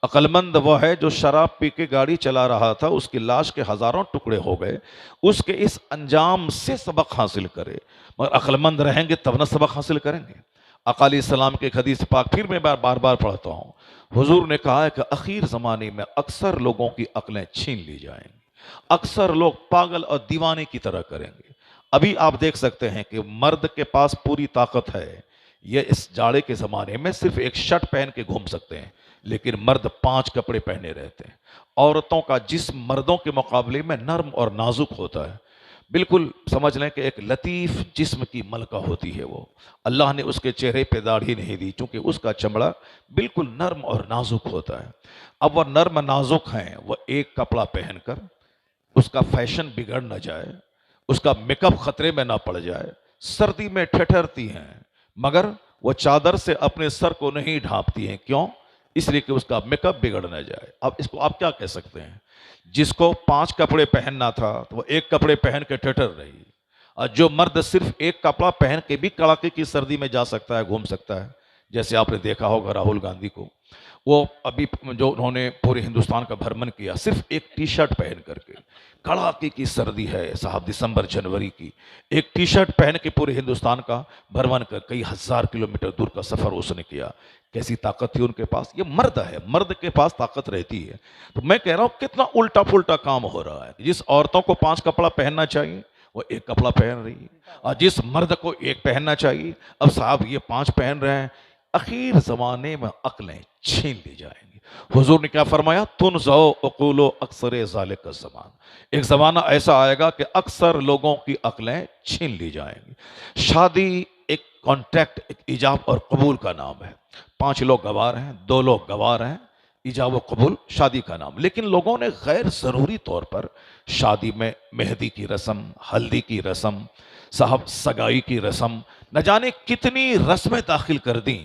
E: अक्लमंद वो है जो शराब पी के गाड़ी चला रहा था, उसकी लाश के हजारों टुकड़े हो गए, उसके इस अंजाम से सबक हासिल करे। मगर अक्लमंद रहेंगे तब न सबक हासिल करेंगे। अकाली सलाम के एक हदीस पाक फिर मैं बार बार पढ़ता हूँ। हुजूर ने कहा है कि आखिर ज़माने में अक्सर लोगों की अक्लें छीन ली जाएंगी, अक्सर लोग पागल और दीवाने की तरह करेंगे, अभी आप देख सकते हैं कि मर्द के पास पूरी ताकत है, ये इस जाड़े के ज़माने में सिर्फ एक शर्ट पहन के घूम सकते हैं, लेकिन मर्द 5 कपड़े पहने रहते हैं। औरतों का जिस्म मर्दों के मुकाबले में नर्म और नाजुक होता है, बिल्कुल समझ लें कि एक लतीफ़ जिस्म की मलका होती है वो। अल्लाह ने उसके चेहरे पे दाढ़ी नहीं दी, चूँकि उसका चमड़ा बिल्कुल नर्म और नाजुक होता है। अब वह नर्म नाजुक हैं, वह एक कपड़ा पहनकर उसका फैशन बिगड़ न जाए, उसका मेकअप खतरे में ना पड़ जाए। सर्दी में ठिठुरती हैं, मगर वो चादर से अपने सर को नहीं ढांपती हैं। क्यों? इसलिए कि उसका मेकअप बिगड़ न जाए। अब इसको आप क्या कह सकते हैं? जिसको 5 कपड़े पहनना था तो वो 1 कपड़े पहन के ठिठुर रही, और जो मर्द सिर्फ 1 कपड़ा पहन के भी कड़ाके की सर्दी में जा सकता है, घूम सकता है, जैसे आपने देखा होगा राहुल गांधी को, वो अभी जो उन्होंने पूरे हिंदुस्तान का भ्रमण किया सिर्फ एक टी शर्ट पहन करके। कड़ाके की सर्दी है साहब, दिसंबर जनवरी की, एक टी शर्ट पहन के पूरे हिंदुस्तान का भ्रमण कर कई हजार किलोमीटर दूर का सफर उसने किया। कैसी ताकत थी उनके पास? ये मर्द है, मर्द के पास ताकत रहती है। तो मैं कह रहा हूं कितना उल्टा पुल्टा काम हो रहा है। जिस औरतों को 5 कपड़ा पहनना चाहिए वो 1 कपड़ा पहन रही है, और जिस मर्द को 1 पहनना चाहिए अब साहब ये 5 पहन रहे हैं। आखिर जमाने में अक्लें छीन ली जाएंगी। हुजूर ने क्या फरमाया? तुन जाओ अकूलो अक्सर ज़ालिक का ज़मान। एक ज़माना ऐसा आएगा कि अक्सर लोगों की अक्लें छीन ली जाएंगी। शादी एक कॉन्ट्रैक्ट, एक इजाब और कबूल का नाम है। 5 लोग गवार हैं, 2 लोग गवार हैं, इजाब और कबूल शादी का नाम। लेकिन लोगों ने गैर ज़रूरी तौर पर शादी में मेहंदी की रस्म, हल्दी की रस्म, साहब सगाई की रस्म, न जाने कितनी रस्में दाखिल कर दी।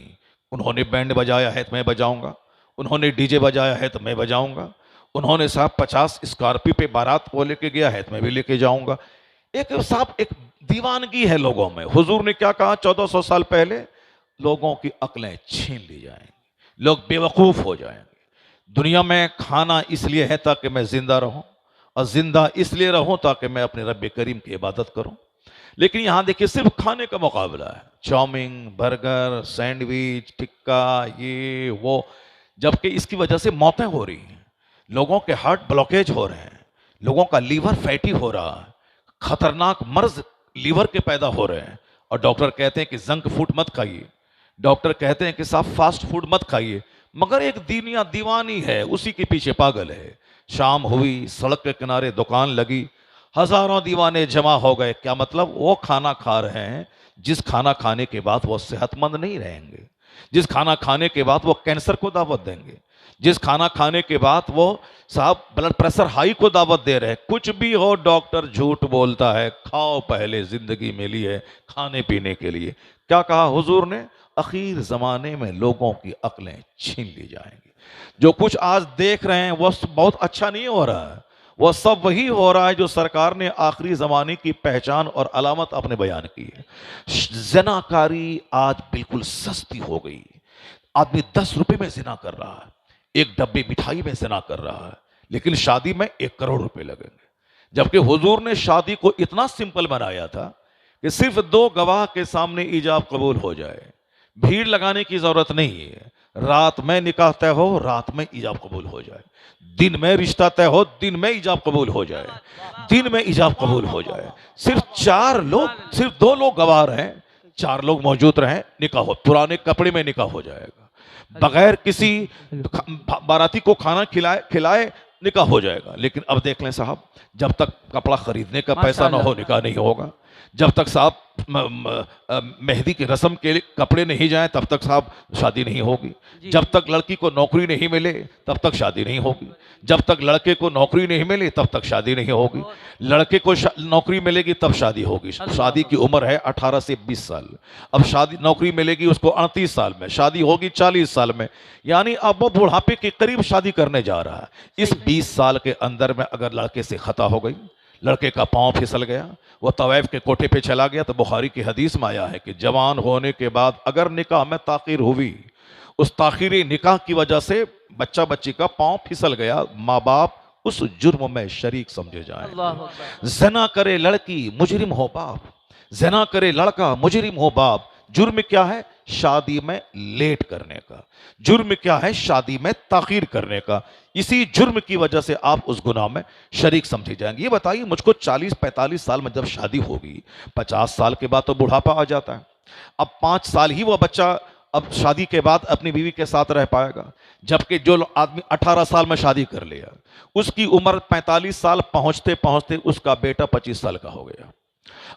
E: उन्होंने बैंड बजाया है तो मैं बजाऊंगा, उन्होंने डीजे बजाया है तो मैं बजाऊंगा, उन्होंने साहब 50 स्कॉर्पियो पे बारात को लेके गया है तो मैं भी लेके जाऊंगा। एक साहब एक दीवानगी है लोगों में। हुजूर ने क्या कहा 1400 साल पहले? लोगों की अक्लें छीन ली जाएंगी, लोग बेवकूफ हो जाएंगे। दुनिया में खाना इसलिए है ताकि मैं जिंदा रहूं, और जिंदा इसलिए रहूं ताकि मैं अपने रब्बे करीम की इबादत करूं। लेकिन यहां देखिए सिर्फ खाने का मुकाबला है, चाउमीन, बर्गर, सैंडविच, टिक्का, ये वो, जबकि इसकी वजह से मौतें हो रही हैं, लोगों के हार्ट ब्लॉकेज हो रहे हैं, लोगों का लीवर फैटी हो रहा है, खतरनाक मर्ज लीवर के पैदा हो रहे हैं। और डॉक्टर कहते हैं कि जंक फूड मत खाइए, डॉक्टर कहते हैं कि साहब फास्ट फूड मत खाइए, मगर एक दुनिया दीवानी है, उसी के पीछे पागल है। शाम हुई, सड़क के किनारे दुकान लगी, हजारों दीवाने जमा हो गए। क्या मतलब? वो खाना खा रहे हैं जिस खाना खाने के बाद वो सेहतमंद नहीं रहेंगे, जिस खाना खाने के बाद वो कैंसर को दावत देंगे, जिस खाना खाने के बाद वो साहब ब्लड प्रेशर हाई को दावत दे रहे हैं। कुछ भी हो, डॉक्टर झूठ बोलता है। खाओ, पहले जिंदगी मिली है खाने पीने के लिए। क्या कहा हुजूर ने? आखिर जमाने में लोगों की अक्लें छीन ली जाएंगी। जो कुछ आज देख रहे हैं वो बहुत अच्छा नहीं हो रहा है, वह सब वही हो रहा है जो सरकार ने आखिरी जमाने की पहचान और अलामत अपने बयान की है। ज़िनाकारी आज बिल्कुल सस्ती हो गई। आदमी 10 रुपए में जिना कर रहा है, एक डब्बे मिठाई में जिना कर रहा है, लेकिन शादी में 1 करोड़ रुपए लगेंगे। जबकि हुजूर ने शादी को इतना सिंपल बनाया था कि सिर्फ 2 गवाह के सामने इजाब कबूल हो जाए, भीड़ लगाने की जरूरत नहीं है। रात में निकाह तय हो, रात में इजाब कबूल हो जाए, दिन में रिश्ता तय हो, दिन में इजाब कबूल हो जाए, दिन में इजाब कबूल हो जाए। सिर्फ 4 लोग, सिर्फ 2 लोग गवाह हैं, 4 लोग मौजूद रहें, निकाह हो, पुराने कपड़े में निकाह हो जाएगा, बगैर किसी बाराती को खाना खिलाए निकाह हो जाएगा। लेकिन अब देख लें साहब, जब तक कपड़ा खरीदने का पैसा ना हो निकाह नहीं होगा, जब तक साहब मेहंदी की रस्म के लिए कपड़े नहीं जाए तब तक साहब शादी नहीं होगी, जब तक लड़की को नौकरी नहीं मिले तब तक शादी नहीं होगी, जब तक लड़के को नौकरी नहीं मिले तब तक शादी नहीं होगी, लड़के को नौकरी मिलेगी तब शादी होगी। शादी की उम्र है 18 से 20 साल, अब शादी नौकरी मिलेगी उसको 38 साल में, शादी होगी 40 साल में, यानी अब वो बुढ़ापे के करीब शादी करने जा रहा है। इस 20 साल के अंदर में अगर लड़के से खता हो गई, लड़के का पांव फिसल गया, वो तवैफ के कोठे पे चला गया, तो बुखारी की हदीस में आया है कि जवान होने के बाद अगर निकाह में ताखीर हुई, उस ताखीरी निकाह की वजह से बच्चा बच्ची का पांव फिसल गया, माँ बाप उस जुर्म में शरीक समझे जाए। ज़िना करे लड़की मुजरिम हो बाप, ज़िना करे लड़का मुजरिम हो बाप। जुर्म क्या है? शादी में लेट करने का। जुर्म क्या है? शादी में ताखीर करने का। इसी जुर्म की वजह से आप उस गुनाह में शरीक समझे जाएंगे। ये बताइए, मुझको 40-45 साल में जब शादी होगी, 50 साल के बाद तो बुढ़ापा आ जाता है। अब 5 साल ही वह बच्चा अब शादी के बाद अपनी बीवी के साथ रह पाएगा, जबकि जो आदमी 18 साल में शादी कर लिया, उसकी उम्र 45 साल पहुंचते पहुंचते उसका बेटा 25 साल का हो गया।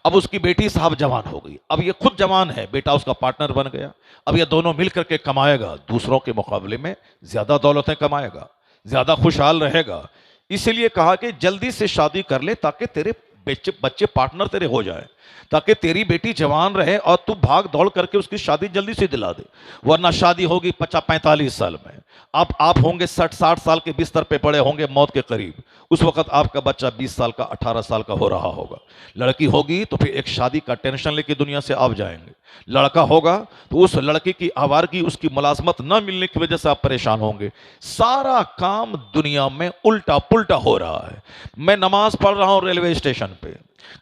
E: अब उसकी बेटी साहब जवान हो गई, अब ये खुद जवान है, बेटा उसका पार्टनर बन गया। अब ये दोनों मिलकर के कमाएगा, दूसरों के मुकाबले में ज्यादा दौलतें कमाएगा, ज्यादा खुशहाल रहेगा। इसलिए कहा कि जल्दी से शादी कर ले ताकि तेरे बच्चे पार्टनर तेरे हो जाए, ताकि तेरी बेटी जवान रहे और तू भाग दौड़ करके उसकी शादी जल्दी से दिला दे। वरना शादी होगी 45 साल में, अब आप होंगे 60 साल के बिस्तर पे पड़े होंगे मौत के करीब, उस वक्त आपका बच्चा 20 साल का 18 साल का हो रहा होगा। लड़की होगी तो फिर एक शादी का टेंशन लेके दुनिया से आप जाएंगे, लड़का होगा तो उस लड़की की आवारगी, उसकी मुलाजमत न मिलने की वजह से आप परेशान होंगे। सारा काम दुनिया में उल्टा पुल्टा हो रहा है। मैं नमाज पढ़ रहा हूं रेलवे स्टेशन पे,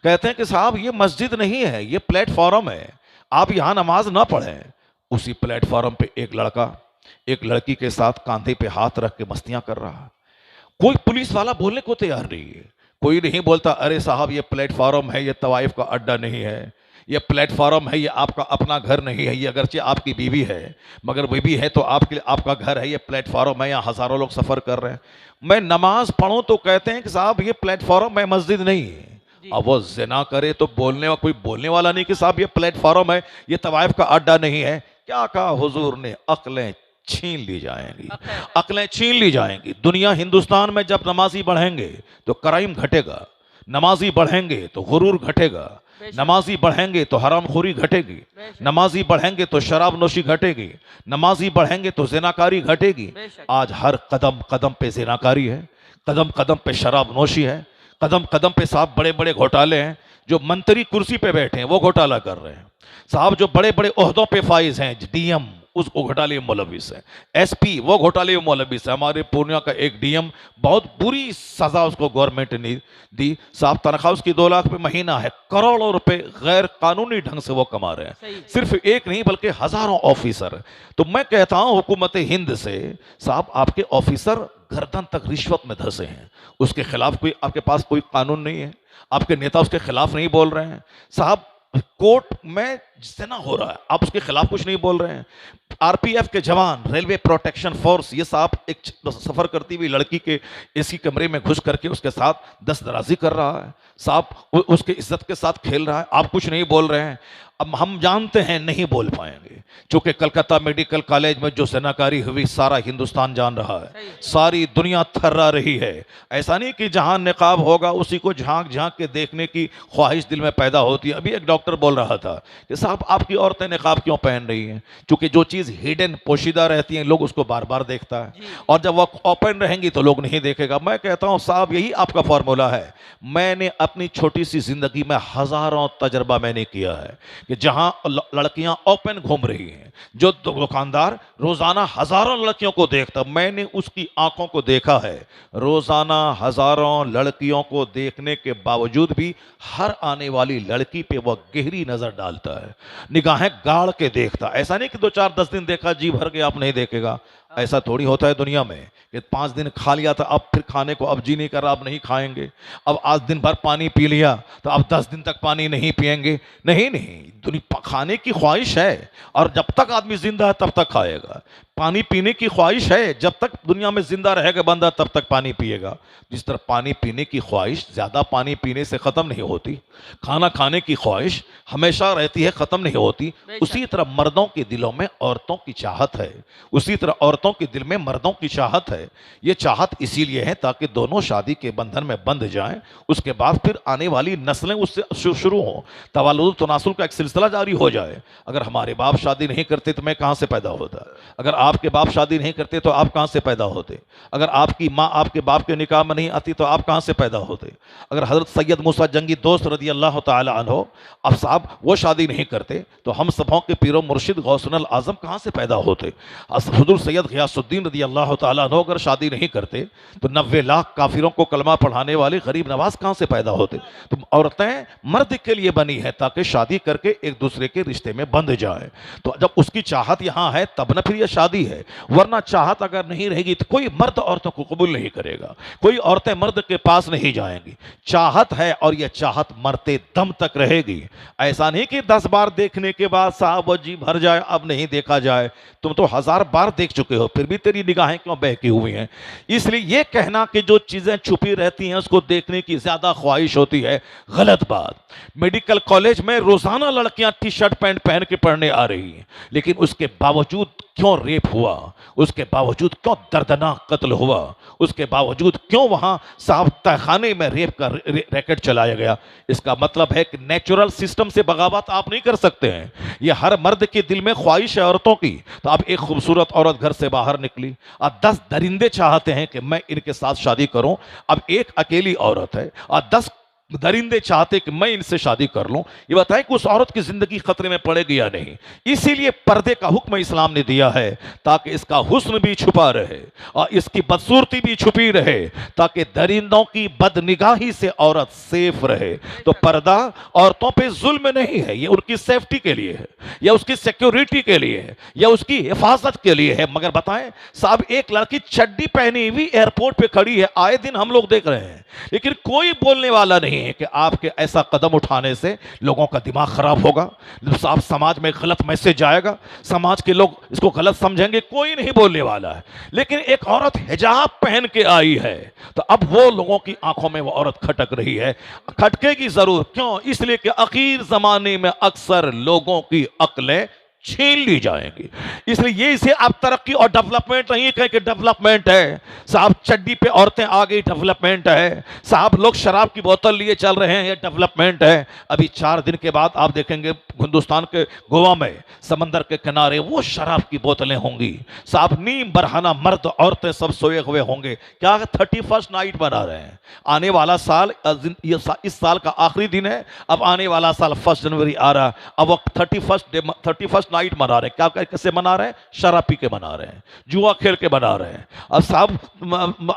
E: कहते हैं कि साहब ये मस्जिद नहीं है, ये प्लेटफॉर्म है, आप यहां नमाज ना पढ़ें। उसी प्लेटफॉर्म पे एक लड़का एक लड़की के साथ कांधे पे हाथ रख के मस्तियां कर रहा है। कोई पुलिस वाला बोलने को तैयार नहीं है, कोई नहीं बोलता अरे साहब ये प्लेटफॉर्म है, ये तवाइफ का अड्डा नहीं है, ये प्लेटफॉर्म है, ये आपका अपना घर नहीं है। ये अगरचे आपकी बीवी है, मगर बीवी है तो आपके लिए आपका घर है, ये प्लेटफॉर्म है, यहाँ हजारों लोग सफर कर रहे हैं। मैं नमाज पढ़ूं तो कहते हैं कि साहब ये प्लेटफॉर्म है, मस्जिद नहीं है। अब वो जिना करे तो कोई बोलने वाला नहीं कि साहब ये प्लेटफॉर्म है, ये तवाइफ का अड्डा नहीं है। क्या कहा हुजूर ने? अक्लें छीन ली जाएंगी, अक्लें छीन ली जाएंगी। दुनिया हिंदुस्तान में जब नमाजी बढ़ेंगे तो क्राइम घटेगा, नमाजी बढ़ेंगे तो गुरूर घटेगा, नमाजी बढ़ेंगे तो हरामखोरी घटेगी, नमाजी बढ़ेंगे तो शराब नोशी घटेगी, नमाजी बढ़ेंगे तो जिनाकारी घटेगी। आज हर कदम कदम पे जिनाकारी है, कदम कदम पे शराब नोशी है, कदम कदम पे साहब बड़े बड़े घोटाले हैं। जो मंत्री कुर्सी पे बैठे हैं वो घोटाला कर रहे हैं साहब, जो बड़े बड़े ओहदों पे फाइज हैं, डीएम उस घोटाले में मुलविस है, एसपी वो घोटाले में मुलविस है। हमारे पूर्णिया का एक डीएम, बहुत बुरी सजा उसको गवर्नमेंट ने दी साहब, तनख्वाह उसकी 2 लाख पे महीना है, करोड़ों रुपए गैर कानूनी ढंग से वो कमा रहे हैं। सिर्फ एक नहीं बल्कि हजारों ऑफिसर। तो मैं कहता हूं हुकूमत हिंद से साहब, आपके ऑफिसर गर्दन तक रिश्वत में धंसे हैं, उसके खिलाफ कोई आपके पास कोई कानून नहीं है, आपके नेता उसके खिलाफ नहीं बोल रहे हैं साहब। कोर्ट में जितना हो रहा है आप उसके खिलाफ कुछ नहीं बोल रहे हैं। आरपीएफ के जवान, रेलवे प्रोटेक्शन फोर्स, ये साहब एक सफर करती हुई लड़की के एसी कमरे में घुस करके उसके साथ दस्तराजी कर रहा है साहब, उसके इज्जत के साथ खेल रहा है, आप कुछ नहीं बोल रहे हैं। अब हम जानते हैं नहीं बोल पाएंगे, क्योंकि कलकत्ता मेडिकल कॉलेज में जो सेनाकारी हुई सारा हिंदुस्तान जान रहा है, सारी दुनिया थर्रा रही है। ऐसा नहीं कि जहां निकाब होगा उसी को झांक झांक के देखने की ख्वाहिश दिल में पैदा होती है। अभी एक डॉक्टर बोल रहा था कि साहब आपकी औरतें निकाब क्यों पहन रही हैं? क्योंकि जो चीज़ हिडन पोशीदा रहती है लोग उसको बार बार देखता है, और जब वह ओपन रहेंगी तो लोग नहीं देखेगा। मैं कहता हूँ साहब यही आपका फॉर्मूला है। मैंने अपनी छोटी सी जिंदगी में हजारों तजर्बा मैंने किया है कि जहां लड़कियां ओपन घूम रही हैं, जो दुकानदार रोजाना हजारों लड़कियों को देखता, मैंने उसकी आंखों को देखा है। रोजाना हजारों लड़कियों को देखने के बावजूद भी हर आने वाली लड़की पे वह गहरी नजर डालता है, निगाहें गाड़ के देखता। ऐसा नहीं कि 2-4-10 दिन देखा जी भर के आप नहीं देखेगा, ऐसा थोड़ी होता है दुनिया में कि 5 दिन खा लिया था अब फिर खाने को अब जी नहीं कर रहा, अब नहीं खाएंगे। अब आज दिन भर पानी पी लिया तो अब 10 दिन तक पानी नहीं पिएंगे। नहीं नहीं, दुनिया खाने की ख्वाहिश है और जब तक आदमी जिंदा है तब तक खाएगा। पानी पीने की ख्वाहिश है, जब तक दुनिया में जिंदा रहेगा बंदा तब तक पानी पिएगा। जिस तरह पानी पीने की ख्वाहिश ज्यादा पानी पीने से खत्म नहीं होती, खाना खाने की ख्वाहिश हमेशा रहती है, खत्म नहीं होती। उसी तरह मर्दों के दिलों में औरतों की चाहत है, उसी तरह औरतों के दिल में मर्दों की चाहत है। ये चाहत इसीलिए है ताकि दोनों शादी के बंधन में बंध जाएं, उसके बाद फिर आने वाली नस्लें उससे शुरू हों, तवालुद तनासुल का एक सिलसिला जारी हो जाए। अगर हमारे बाप शादी नहीं करते तो मैं कहां से पैदा होता? अगर आपके बाप शादी नहीं करते तो आप कहाँ से पैदा होते? अगर आपकी माँ आपके बाप के निकाह में नहीं आती तो आप कहाँ से पैदा होते? अगर हज़रत सैयद मूसा जंगी दोस्त रज़ी अल्लाह ताला अन्हो अब साहब वो शादी नहीं करते तो हम सबों के पीरो मुर्शिद गौसुल आज़म कहाँ से पैदा होते? हुज़ूर सैयद ग़ियासुद्दीन रज़ी अल्लाह ताला अन्हो अगर शादी नहीं करते तो 90 लाख काफिरों को कलमा पढ़ाने वाले गरीब नवाज कहाँ से पैदा होते? तो औरतें मर्द के लिए बनी है ताकि शादी करके एक दूसरे के रिश्ते में बंध जाए। तो जब उसकी चाहत यहाँ है तब ना फिर यह शादी है, वरना चाहत अगर नहीं रहेगी तो कोई मर्द औरतों को कबूल नहीं करेगा, कोई औरतें मर्द के पास नहीं जाएंगी। चाहत है और यह चाहत मरते दम तक रहेगी। ऐसा नहीं कि 10 बार देखने के बाद साहब जी भर जाए अब नहीं देखा जाए। तुम तो 1000 बार देख चुके हो फिर भी तेरी निगाहें क्यों बहकी हुई हैं? इसलिए यह कहना कि जो चीजें छुपी रहती हैं उसको देखने की ज्यादा ख्वाहिश होती है, गलत बात। मेडिकल कॉलेज में रोजाना लड़कियां टी शर्ट पैंट पहन के पढ़ने आ रही हैं, लेकिन उसके बावजूद क्यों रेप हुआ, उसके बावजूद क्यों दर्दनाक कत्ल हुआ, उसके बावजूद क्यों वहां साहब तहखाने में रेप का रैकेट चलाया गया? इसका मतलब है कि नेचुरल सिस्टम से बगावत आप नहीं कर सकते हैं। यह हर मर्द के दिल में ख्वाहिश है औरतों की। तो अब एक खूबसूरत औरत घर से बाहर निकली, अब 10 दरिंदे चाहते हैं कि मैं इनके साथ शादी करूं। अब एक अकेली औरत है और 10 दरिंदे चाहते कि मैं इनसे शादी कर लूं। ये बताएं कि उस औरत की जिंदगी खतरे में पड़ेगी या नहीं। इसीलिए पर्दे का हुक्म इस्लाम ने दिया है ताकि इसका हुस्न भी छुपा रहे और इसकी बदसूरती भी छुपी रहे, ताकि दरिंदों की बदनिगाही से औरत सेफ रहे। तो पर्दा औरतों पे जुल्म नहीं है, ये उनकी सेफ्टी के लिए है या उसकी सिक्योरिटी के लिए है या उसकी हिफाजत के लिए है। मगर बताएं साहब, एक लड़की चड्डी पहनी हुई एयरपोर्ट पे खड़ी है, आए दिन हम लोग देख रहे हैं, लेकिन कोई बोलने वाला नहीं है कि आपके ऐसा कदम उठाने से लोगों का दिमाग खराब होगा, साहब समाज में गलत मैसेज जाएगा, समाज के लोग इसको गलत समझेंगे। कोई नहीं बोलने वाला है। लेकिन एक औरत हिजाब पहन के आई है तो अब वो लोगों की आंखों में वो औरत खटक रही है। खटकेगी जरूर, क्यों? इसलिए कि आखिर जमाने में अक्सर लोगों की अक्लें छीन ली जाएंगी। इसलिए ये इसे आप तरक्की और डेवलपमेंट नहीं कहें कि डेवलपमेंट है साहब, चड्डी पे औरतें आ गई डेवलपमेंट है साहब, लोग शराब की बोतल लिए चल रहे हैं ये डेवलपमेंट है। अभी 4 दिन के बाद आप देखेंगे हिंदुस्तान के गोवा में समंदर के किनारे वो शराब की बोतलें होंगी साहब, नीम बरहाना मर्द औरतें सब सोए हुए होंगे। क्या 31st नाइट बना रहे हैं? आने वाला साल इस साल का आखिरी दिन है, अब आने वाला साल 1 जनवरी आ रहा, अब वो 31st नाइट मना रहे हैं। क्या कैसे मना रहे हैं? शराब पी के मना रहे हैं, जुआ खेल के मना रहे हैं, अब साहब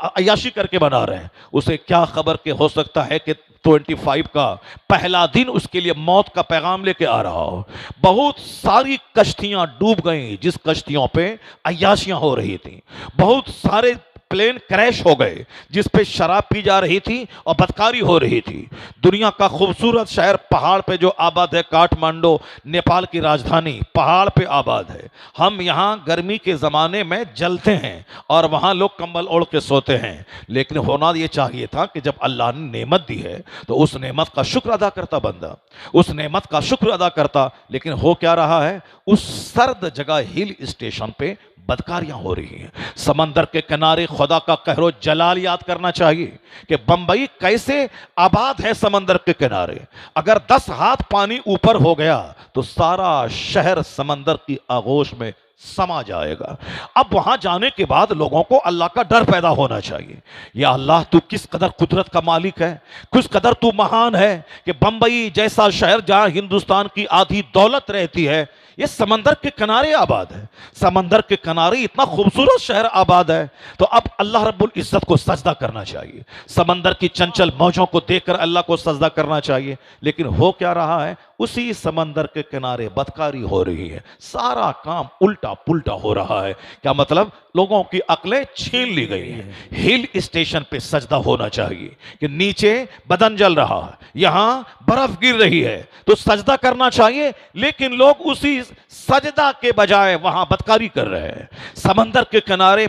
E: अय्याशी करके मना रहे हैं। उसे क्या खबर के हो सकता है कि 25 का पहला दिन उसके लिए मौत का पैगाम लेके आ रहा हो। बहुत सारी कश्तियां डूब गई जिस कश्तियों पे अय्याशियां हो रही थी, बहुत सारे प्लेन क्रैश हो गए जिस पे शराब पी जा रही थी और बदकारी हो रही थी। दुनिया का खूबसूरत शहर पहाड़ पे जो आबाद है, काठमांडू नेपाल की राजधानी पहाड़ पे आबाद है। हम यहाँ गर्मी के ज़माने में जलते हैं और वहाँ लोग कंबल ओढ़ के सोते हैं। लेकिन होना ये चाहिए था कि जब अल्लाह ने नेमत दी है तो उस नेमत का शुक्र अदा करता बंदा, उस नेमत का शुक्र अदा करता। लेकिन हो क्या रहा है? उस सर्द जगह हिल स्टेशन पे बदकारियां हो रही हैं। समंदर के किनारे खुदा का कहरो जलाल याद करना चाहिए कि बंबई कैसे आबाद है समंदर के किनारे। अगर 10 हाथ पानी ऊपर हो गया तो सारा शहर समंदर की आगोश में समा जाएगा। अब वहां जाने के बाद लोगों को अल्लाह का डर पैदा होना चाहिए। या अल्लाह तू किस कदर कुदरत का मालिक है, किस कदर तू महान है कि बंबई जैसा शहर जहां हिंदुस्तान की आधी दौलत रहती है ये समंदर के किनारे आबाद है। समंदर के किनारे इतना खूबसूरत शहर आबाद है तो अब अल्लाह रब्बुल इज्जत को सजदा करना चाहिए। समंदर की चंचल मौजों को देखकर अल्लाह को सजदा करना चाहिए। लेकिन हो क्या रहा है? उसी समंदर के किनारे बदकारी हो रही है, सारा काम उल्टा पुल्टा हो रहा है। क्या मतलब? लोगों की अक्लें छीन ली गई हैं। हिल स्टेशन पे सजदा होना चाहिए कि नीचे बदन जल रहा है, यहां बर्फ गिर रही है तो सजदा करना चाहिए। लेकिन लोग उसी सजदा के बजाय वहां बदकारी कर रहे हैं। समंदर के किनारे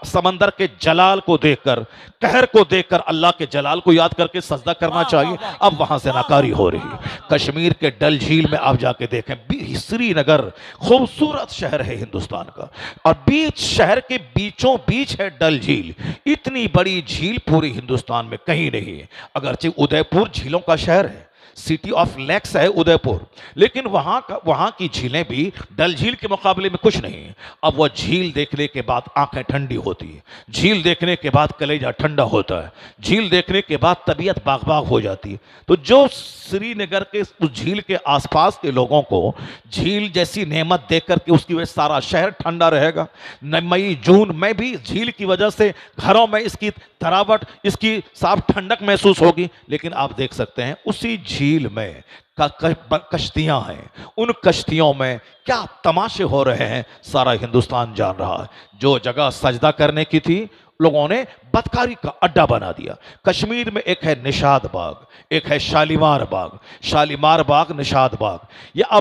E: समंदर के जलाल को देखकर, कहर को देखकर अल्लाह के जलाल को याद करके सजदा करना चाहिए। अब वहां से नाकारी हो रही है। कश्मीर के डल झील में आप जाके देखें, श्रीनगर खूबसूरत शहर है हिंदुस्तान का और बीच शहर के बीचों बीच है डल झील। इतनी बड़ी झील पूरी हिंदुस्तान में कहीं नहीं है। अगरचे उदयपुर झीलों का शहर है, सिटी ऑफ लेक्स है उदयपुर, लेकिन वहां की झीलें भी डल झील के मुकाबले में कुछ नहीं। अब वह झील देखने के बाद आंखें ठंडी होती है, झील देखने के बाद कलेजा ठंडा होता है, झील देखने के बाद तबीयत बाग बाग हो जाती है। तो जो श्रीनगर के उस झील के आसपास के लोगों को झील जैसी नेमत देख करके उसकी वजह सारा शहर ठंडा रहेगा। मई जून में भी झील की वजह से घरों में इसकी तरावट, इसकी साफ ठंडक महसूस होगी। लेकिन आप देख सकते हैं उसी झील में कश्तियां हैं, उन कश्तियों में क्या तमाशे हो रहे हैं सारा हिंदुस्तान जान रहा है। जो जगह सजदा करने की थी लोगों ने बदकारी का अड्डा बना दिया। कश्मीर में एक है निशाद बाग, एक है शालीमार बाग, शालीमार बाग, निशाद बाग।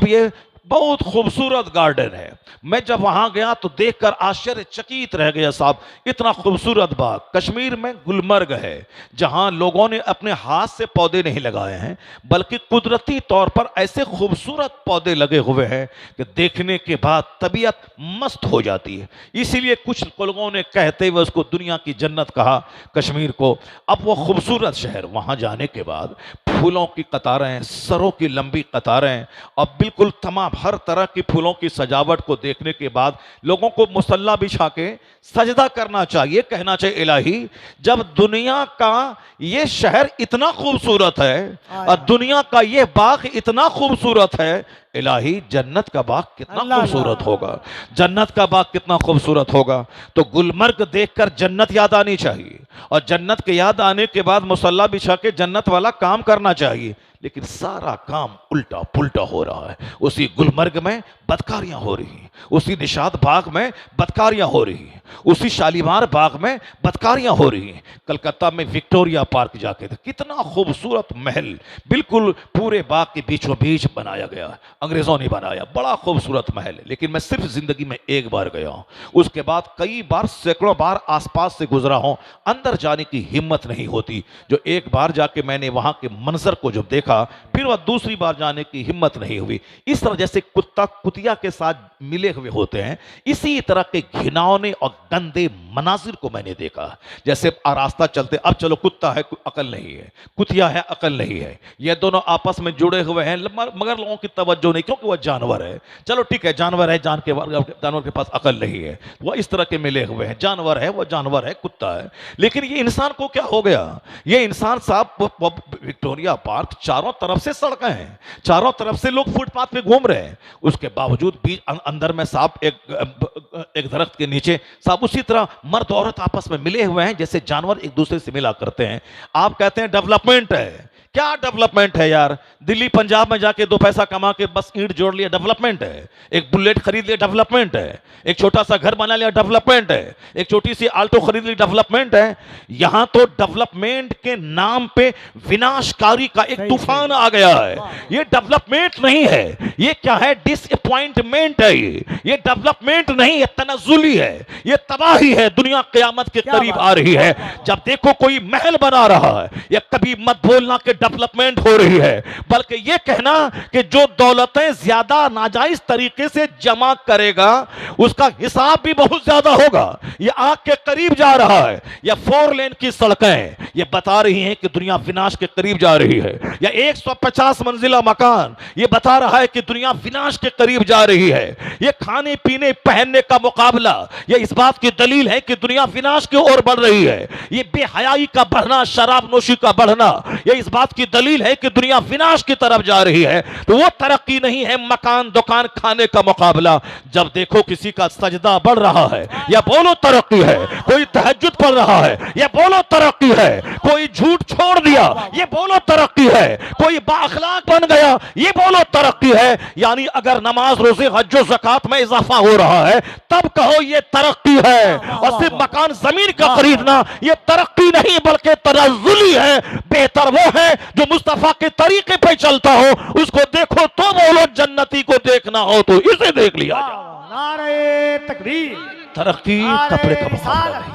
E: ये बहुत खूबसूरत गार्डन है। मैं जब वहां गया तो देखकर आश्चर्यचकित रह गया साहब, इतना खूबसूरत बाग। कश्मीर में गुलमर्ग है जहां लोगों ने अपने हाथ से पौधे नहीं लगाए हैं, बल्कि कुदरती तौर पर ऐसे खूबसूरत पौधे लगे हुए हैं कि देखने के बाद तबीयत मस्त हो जाती है। इसीलिए कुछ लोगों ने कहते हुए उसको दुनिया की जन्नत कहा कश्मीर को। अब वो खूबसूरत शहर, वहां जाने के बाद फूलों की कतारें, सरों की लंबी कतारें और बिल्कुल तमाम हर तरह की फूलों की सजावट को देखने के बाद लोगों को मुसल्ला बिछा के सजदा करना चाहिए, कहना चाहिए इलाही जब दुनिया का ये शहर इतना खूबसूरत है और दुनिया का ये बाग इतना खूबसूरत है, इलाही जन्नत का बाग कितना खूबसूरत होगा, जन्नत का बाग कितना खूबसूरत होगा। तो गुलमर्ग देखकर जन्नत याद आनी चाहिए और जन्नत के याद आने के बाद मुसल्ला बिछा के जन्नत वाला काम करना चाहिए। लेकिन सारा काम उल्टा पुल्टा हो रहा है। उसी गुलमर्ग में बदकारियां हो रही हैं, उसी निशाद बाग में बदकारियां हो रही हैं, उसी शालीमार बाग में बदकारियां हो रही हैं। कलकत्ता में विक्टोरिया पार्क जाके थे, कितना खूबसूरत महल बिल्कुल पूरे बाग के बीचों बीच बनाया गया है, अंग्रेजों ने बनाया, बड़ा खूबसूरत महल है। लेकिन मैं सिर्फ जिंदगी में एक बार गया हूं, उसके बाद कई बार सैकड़ों बार आसपास से गुजरा हूं, अंदर जाने की हिम्मत नहीं होती। जो एक बार जाके मैंने वहां के मंजर को जब देखा, फिर वह दूसरी बार जाने की हिम्मत नहीं हुई। इस तरह जैसे कुत्ता कुतिया के साथ मिले हुए होते हैं, इसी तरह के घिनौने और गंदे मनाजिर को मैंने देखा। जैसे रास्ता चलते, अब चलो कुत्ता है अकल नहीं है, कुतिया है अकल नहीं है, ये दोनों आपस में जुड़े हुए हैं मगर लोगों की तवज्जो नहीं, क्योंकि वह जानवर है। चलो ठीक है, जानवर है, जानवर के पास अकल नहीं है, वह इस तरह के मिले हुए हैं। जानवर है, वह जानवर है, कुत्ता है। लेकिन ये इंसान को क्या हो गया? ये इंसान साहब, विक्टोरिया पार्क चारों तरफ से सड़कें हैं, चारों तरफ से लोग फुटपाथ पे घूम रहे हैं, उसके बावजूद बीच अंदर में साहब एक दरख्त के नीचे साहब उसी तरह मर्द औरत आपस में मिले हुए हैं जैसे जानवर एक दूसरे से मिला करते हैं। आप कहते हैं डेवलपमेंट है, क्या डेवलपमेंट है यार? दिल्ली पंजाब में जाके 2 पैसा कमा के बस ईंट जोड़ लिया, डेवलपमेंट है? एक बुलेट खरीद लिया, डेवलपमेंट है? एक छोटा सा घर बना लिया, डेवलपमेंट है? एक छोटी सी आल्टो खरीद ली, डेवलपमेंट है? यहां तो डेवलपमेंट के नाम पे विनाशकारी का एक तूफान आ गया है। ये डेवलपमेंट नहीं है, ये क्या है? डिसअपॉइंटमेंट है। ये डेवलपमेंट नहीं है, तनज़्ज़ुली है, ये तबाही है। दुनिया क़यामत के करीब आ रही है। जब देखो कोई महल बना रहा है, या कभी मत बोलना कि डेवलपमेंट हो रही है, बल्कि यह कहना कि जो दौलतें ज्यादा नाजायज तरीके से जमा करेगा उसका हिसाब भी बहुत ज्यादा होगा। यह आग के करीब जा रहा है। या 4 लेन की सड़कें ये बता रही हैं कि दुनिया विनाश के करीब जा रही है। या 150 मंजिला मकान ये बता रहा है कि दुनिया विनाश के करीब जा रही है। ये खाने पीने पहनने का मुकाबला ये इस बात की दलील है कि दुनिया विनाश की ओर बढ़ रही है। ये बेहयाई का बढ़ना, शराब नोशी का बढ़ना ये इस बात की दलील है कि दुनिया विनाश की तरफ जा रही है। तो वो तरक्की नहीं है मकान दुकान खाने का मुकाबला। जब देखो किसी का सजदा बढ़ रहा है या बोलो तरक्की है, कोई तहज्जुद पढ़ रहा है या बोलो तरक्की है, कोई झूठ छोड़ दिया ये बोलो तरक्की है, कोई बाअखलाक बन गया ये बोलो तरक्की है। यानी अगर नमाज रोजे हज व ज़कात में इजाफा हो रहा है तब कहो ये तरक्की है। और सिर्फ मकान जमीन का खरीदना ये तरक्की नहीं बल्कि तनज़्ज़ुली है। बेहतर वो है जो मुस्तफा के तरीके पे चलता हो, उसको देखो तो बोलो, जन्नती को देखना हो तो इसे देख लिया जाए।
B: नारे तकबीर।
E: तरक्की कपड़े का मुकाबला नहीं,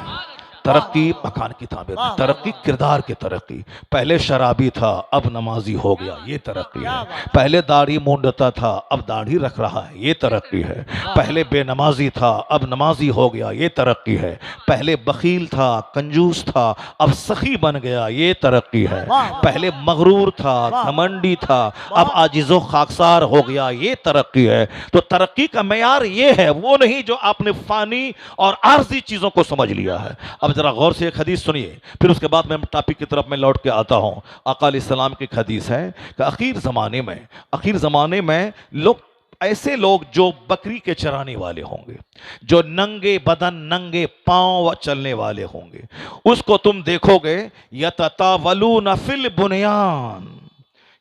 E: तरक्की मकान की तामीर, तरक्की किरदार की तरक्की। पहले शराबी था अब नमाजी हो गया, ये तरक्की है। पहले दाढ़ी मूंढता था अब दाढ़ी रख रहा है, ये तरक्की है। पहले बेनमाजी था अब नमाजी हो गया, ये तरक्की है। पहले बखील था कंजूस था अब सखी बन गया, ये तरक्की है। पहले मगरूर था घमंडी था अब आजिज़ो खाकसार हो गया, ये तरक्की है। तो तरक्की का मेयार ये है, वो नहीं जो आपने फानी और आर्जी चीजों को समझ लिया है। अब जरा गौर से एक हदीस सुनिए, फिर उसके बाद मैं टॉपिक की तरफ में लौट के आता हूं। आका अलैहिस्सलाम की हदीस है कि आखिर ज़माने में लोग, ऐसे लोग जो बकरी के चराने वाले होंगे, जो नंगे बदन नंगे पांव चलने वाले होंगे, उसको तुम देखोगे यततावलून फिल बुनियान,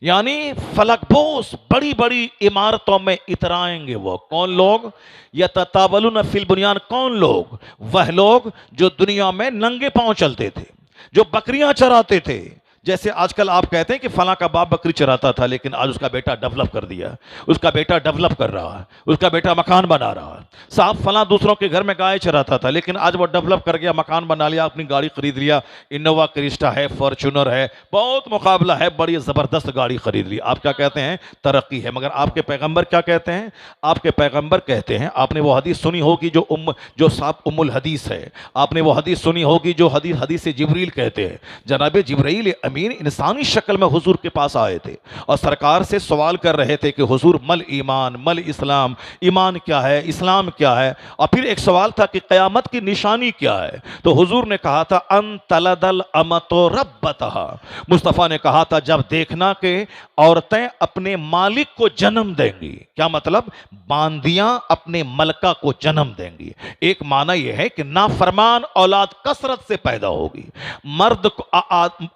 E: यानी फलकबोस बड़ी बड़ी इमारतों में इतराएंगे। वो कौन लोग? यततावलून फिल बुनियान, कौन लोग? वह लोग जो दुनिया में नंगे पांव चलते थे, जो बकरियां चराते थे। जैसे आजकल आप कहते हैं कि फला का बाप बकरी चराता था, लेकिन आज उसका बेटा डेवलप कर दिया, उसका बेटा डेवलप कर रहा है, उसका बेटा मकान बना रहा है। साहब फला दूसरों के घर में गाय चराता था, लेकिन आज वो डेवलप कर गया, मकान बना लिया, अपनी गाड़ी खरीद लिया, इनोवा क्रिस्टा है, फॉर्च्यूनर है, बहुत मुकाबला है, बड़ी ज़बरदस्त गाड़ी खरीद ली। आप क्या कहते हैं? तरक्की है। मगर आपके पैगंबर क्या कहते हैं? आपके पैगंबर कहते हैं, आपने वो हदीस सुनी होगी जो साहब उम्मुल हदीस है, आपने वो हदीस सुनी होगी जो हदीस जिब्रील कहते हैं। जनाब जिब्रील अमीन इंसानी शक्ल में हुजूर के पास आए थे और सरकार से सवाल कर रहे थे कि हुजूर मल ईमान मल इस्लाम, ईमान क्या है, इस्लाम क्या है, और फिर एक सवाल था कि क़यामत की निशानी क्या है। तो हुजूर ने कहा था अन तलदल अमतो रब्बतहा, मुस्तफ़ा ने कहा था जब देखना कि औरतें अपने मालिक को जन्म देंगी। क्या मतलब? बांदियां अपने मलका को जन्म देंगी। एक माना यह है कि नाफरमान औलाद कसरत से पैदा होगी। मर्द को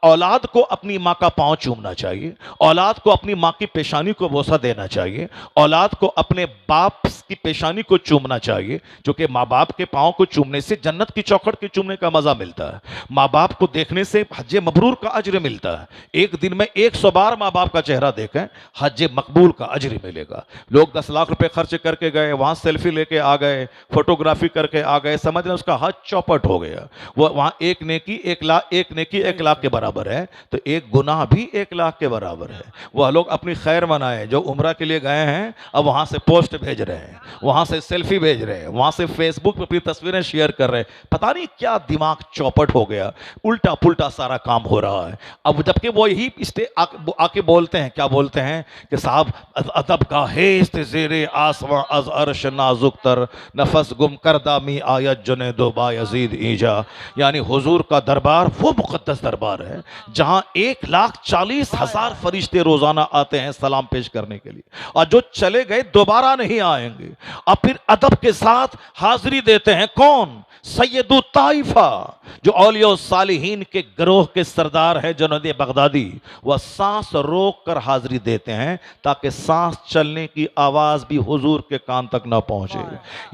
E: औलाद को अपनी माँ का पांव चूमना चाहिए, औलाद को अपनी माँ की पेशानी को बोसा देना चाहिए, औलाद को अपने बाप की पेशानी को चूमना चाहिए, जो कि माँ बाप के पांव को चूमने से जन्नत की चौखट के चूमने का मजा मिलता है। माँ बाप को देखने से हज मबरूर का अजर मिलता है। एक दिन में 100 बार माँ बाप का चेहरा देखें, हज मकबूल का अजर मिलेगा। लोग 10 लाख रुपए खर्च करके गए, वहां सेल्फी लेके आ गए, फोटोग्राफी करके आ गए, समझ रहे उसका हज चौपट हो गया। वो वहां एक नेकी 1 लाख के बराबर है, तो एक गुनाह भी 1 लाख के बराबर है। वह लोग अपनी खैर मनाए, जो उम्रा के लिए गए हैं अब वहां से पोस्ट भेज रहे हैं, वहां से सेल्फी भेज रहे हैं, वहां से फेसबुक पे अपनी तस्वीरें शेयर कर रहे हैं। पता नहीं क्या दिमाग चौपट हो गया, उल्टा पुल्टा सारा काम हो रहा है। अब जबकि वो यही आके बोलते हैं, क्या बोलते हैं कि साहब अदब का हेस्त ज़ेरे आसमां अज़ अर्श नाजुक तर, नफस गुम करदा मी आयत जुने दो बायजीद ईजा। यानी हुजूर का दरबार वो मुक़द्दस दरबार है जहां 1,40,000 फरिश्ते रोजाना आते हैं सलाम पेश करने के लिए, और जो चले गए दोबारा नहीं आएंगे। अब फिर अदब के साथ हाजिरी देते हैं कौन? सैयदु ताइफा, जो औलिया सालिहीन के गिरोह के सरदार है जुनैद बगदादी। वह सांस रोक कर हाजिरी देते हैं ताकि सांस चलने की आवाज भी हुजूर के कान तक ना पहुंचे।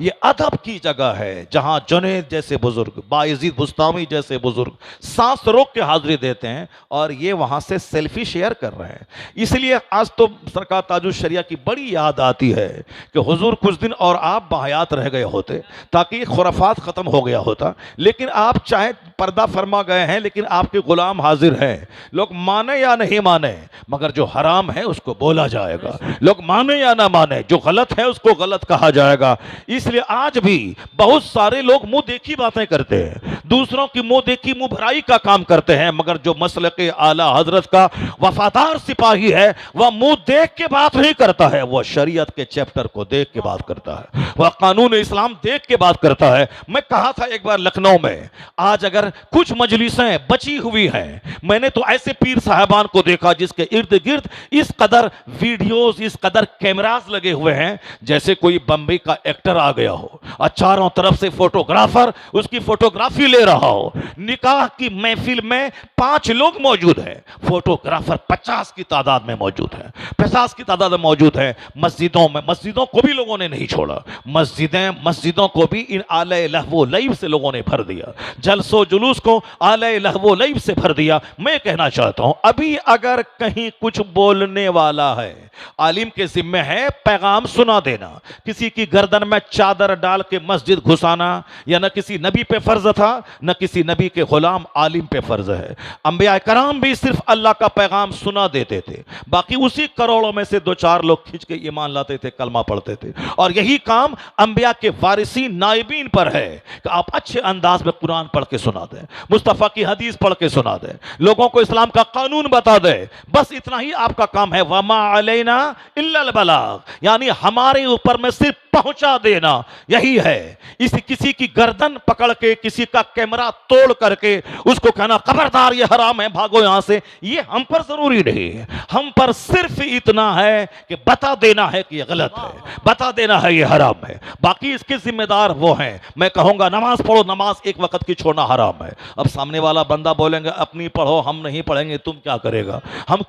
E: ये अदब की जगह है जहां जुनैद जैसे बुजुर्ग, बायजीद बुस्तामी जैसे बुजुर्ग सांस रोक के हाजिरी देते हैं, और ये वहां से सेल्फी शेयर कर रहे हैं। इसलिए आज तो सरकार ताजुल शरिया की बड़ी याद आती है कि हुजूर कुछ दिन और आप बाहयात रह गए होते ताकि खुराफात खत्म हो गया होता, लेकिन आप चाहे पर्दा फरमा गए हैं, लेकिन आपके गुलाम हाजिर हैं। लोग माने या नहीं माने, मगर जो हराम है उसको बोला जाएगा। लोग माने या ना माने, जो गलत है उसको गलत कहा जाएगा। इसलिए आज भी बहुत सारे लोग मुंह देखी बातें करते हैं, दूसरों की मुंह देखी मुंह भराई का काम करते हैं, मगर जो मसलके आला हजरत का वफादार सिपाही है वह मुंह देख के बात नहीं करता है, वह शरीयत के चैप्टर को देख के बात करता है, वह कानून इस्लाम देख के बात करता है। मैं कहा था एक बार लखनऊ में, आज अगर कुछ मजलिसें बची हुई हैं, मैंने तो ऐसे पीर साहबान को देखा जिसके इर्द गिर्द इस कदर वीडियोस, इस कदर कैमरास लगे हुए हैं जैसे कोई बम्बई का एक्टर आ गया हो और चारों तरफ से फोटोग्राफर उसकी फोटोग्राफी ले रहा हो। निकाह की महफिल में 5 लोग लोग मौजूद हैं, फोटोग्राफर 50 की तादाद में मौजूद है, 50 की तादाद में मौजूद है। मस्जिदों को भी लोगों ने नहीं छोड़ा, मस्जिदों को भी इन आले लहवो लईब से लोगों ने भर दिया, जलसो जुलूस को आले लहवो लईब से भर दिया। मैं कहना चाहता हूं, अभी अगर कहीं कुछ बोलने वाला है, आलिम के जिम्मे है पैगाम सुना देना। किसी की गर्दन में चादर डाल के मस्जिद घुसाना या न किसी नबी पे फर्ज था, न किसी नबी के गुलाम आलिम पे फर्ज है। अंबिया कराम भी सिर्फ अल्लाह का पैगाम सुना देते थे, बाकी उसी करोड़ों में से 2-4 लोग खींच के ईमान लाते थे, कलमा पढ़ते थे। और यही काम अंबिया के वारिसीन नाइबीन पर है कि आप अच्छे अंदाज में कुरान पढ़ के सुना दें, मुस्तफा की हदीस पढ़ के सुना दें, लोगों को इस्लाम का कानून बता दें। बस इतना ही आपका काम है। वमा अलैना इल्लल बलाग, यानी हमारे ऊपर में सिर्फ पहुंचा देना, यही है। किसी की गर्दन पकड़ के, किसी का कैमरा तोड़ करके उसको कहना खबरदार ये हराम है, भागो यहां से, ये हम पर जरूरी नहीं है। हम पर सिर्फ इतना है कि बता देना है कि ये गलत है, बता देना है ये हराम है, बाकी इसके जिम्मेदार वो हैं। मैं कहूंगा नमाज पढ़ो, नमाज एक वक्त की छोड़ना हराम है। अब सामने वाला बंदा बोलेंगे अपनी पढ़ो, हम नहीं पढ़ेंगे, तुम क्या करेगा,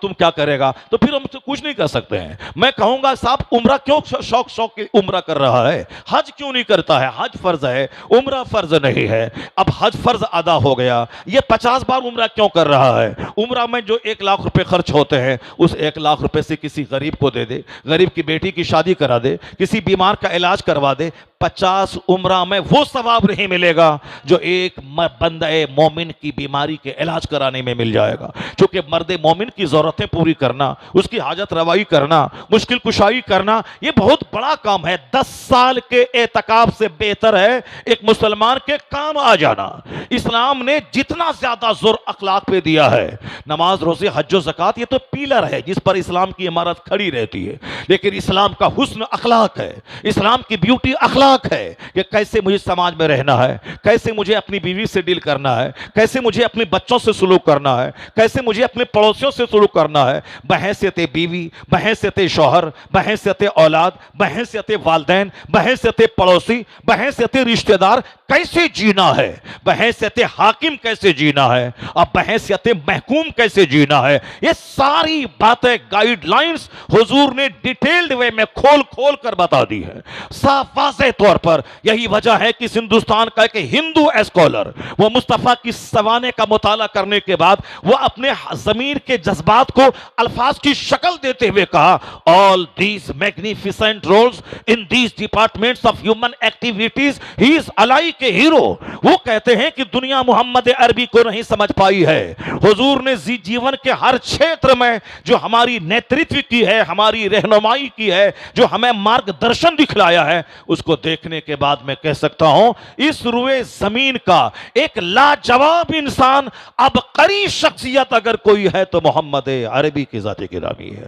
E: तुम क्या करेगा, तो फिर हम कुछ नहीं कर सकते हैं। मैं कहूंगा साहब उम्रा क्यों शौक की उम्रा कर रहा है, हज क्यों नहीं करता है? हज फर्ज है, उम्रा फर्ज नहीं है। अब हज फर्ज अदा हो गया, ये 50 बार उम्रा क्यों कर रहा है? उम्रा में जो 1 लाख रुपए खर्च होते हैं, उस 1 लाख रुपए से किसी गरीब को दे दे, गरीब की बेटी की शादी करा दे, किसी बीमार का इलाज करवा दे। 50 उम्रा में वो सवाब नहीं मिलेगा जो एक बंदे मोमिन की बीमारी के इलाज कराने में मिल जाएगा। क्योंकि मर्दे मोमिन की जरूरतें पूरी करना, उसकी हाजत रवाई करना, मुश्किल कुशाई करना, ये बहुत बड़ा काम है। 10 साल के एतकाफ से बेहतर है एक मुसलमान के काम आ जाना। इस्लाम ने जितना ज्यादा जोर अखलाक पे दिया है, नमाज, रोजे, हज, ज़कात, ये तो पिलर है जिस पर इस्लाम की इमारत खड़ी रहती है। लेकिन इस्लाम का हुस्न अखलाक है, इस्लाम की ब्यूटी अखलाक है कि कैसे मुझे समाज में रहना है, कैसे मुझे अपनी बीवी से डील करना है, कैसे मुझे अपने बच्चों से सुलूक करना है, कैसे मुझे अपने पड़ोसियों से सुलूक करना है, बहैसियत बीवी, बहैसियत शौहर, बहैसियत औलाद, बहैसियत वालिदैन, बहैसियत पड़ोसी, बहैसियत रिश्तेदार कैसे जीना है, बहैसियत हाकिम कैसे जीना है, और बहैसियत महकूम कैसे जीना है। ये सारी बातें, गाइडलाइंस हुजूर ने डिटेल्ड वे में खोल खोल कर बता दी है, साफ वाज़ेह तौर पर। यही वजह है कि हिंदुस्तान का एक हिंदू स्कॉलर, वो मुस्तफा की सवाने का मुताला करने के बाद वो अपने ज़मीर के जज्बात को अल्फाज की शक्ल देते हुए कहा, all these magnificent roles in these departments of human activities he is अलाई के हीरो। वो कहते हैं कि दुनिया मोहम्मद अरबी को नहीं समझ पाई है। हुजूर ने जीवन के हर क्षेत्र में जो हमारी नेतृत्व की है, हमारी रहनुमाई की है, जो हमें मार्गदर्शन दिखलाया है, उसको देखने के बाद मैं कह सकता हूं इस रुए जमीन का एक लाजवाब इंसान, अब करी शख्सियत अगर कोई है तो मोहम्मद अरबी की जाते गिरामी है।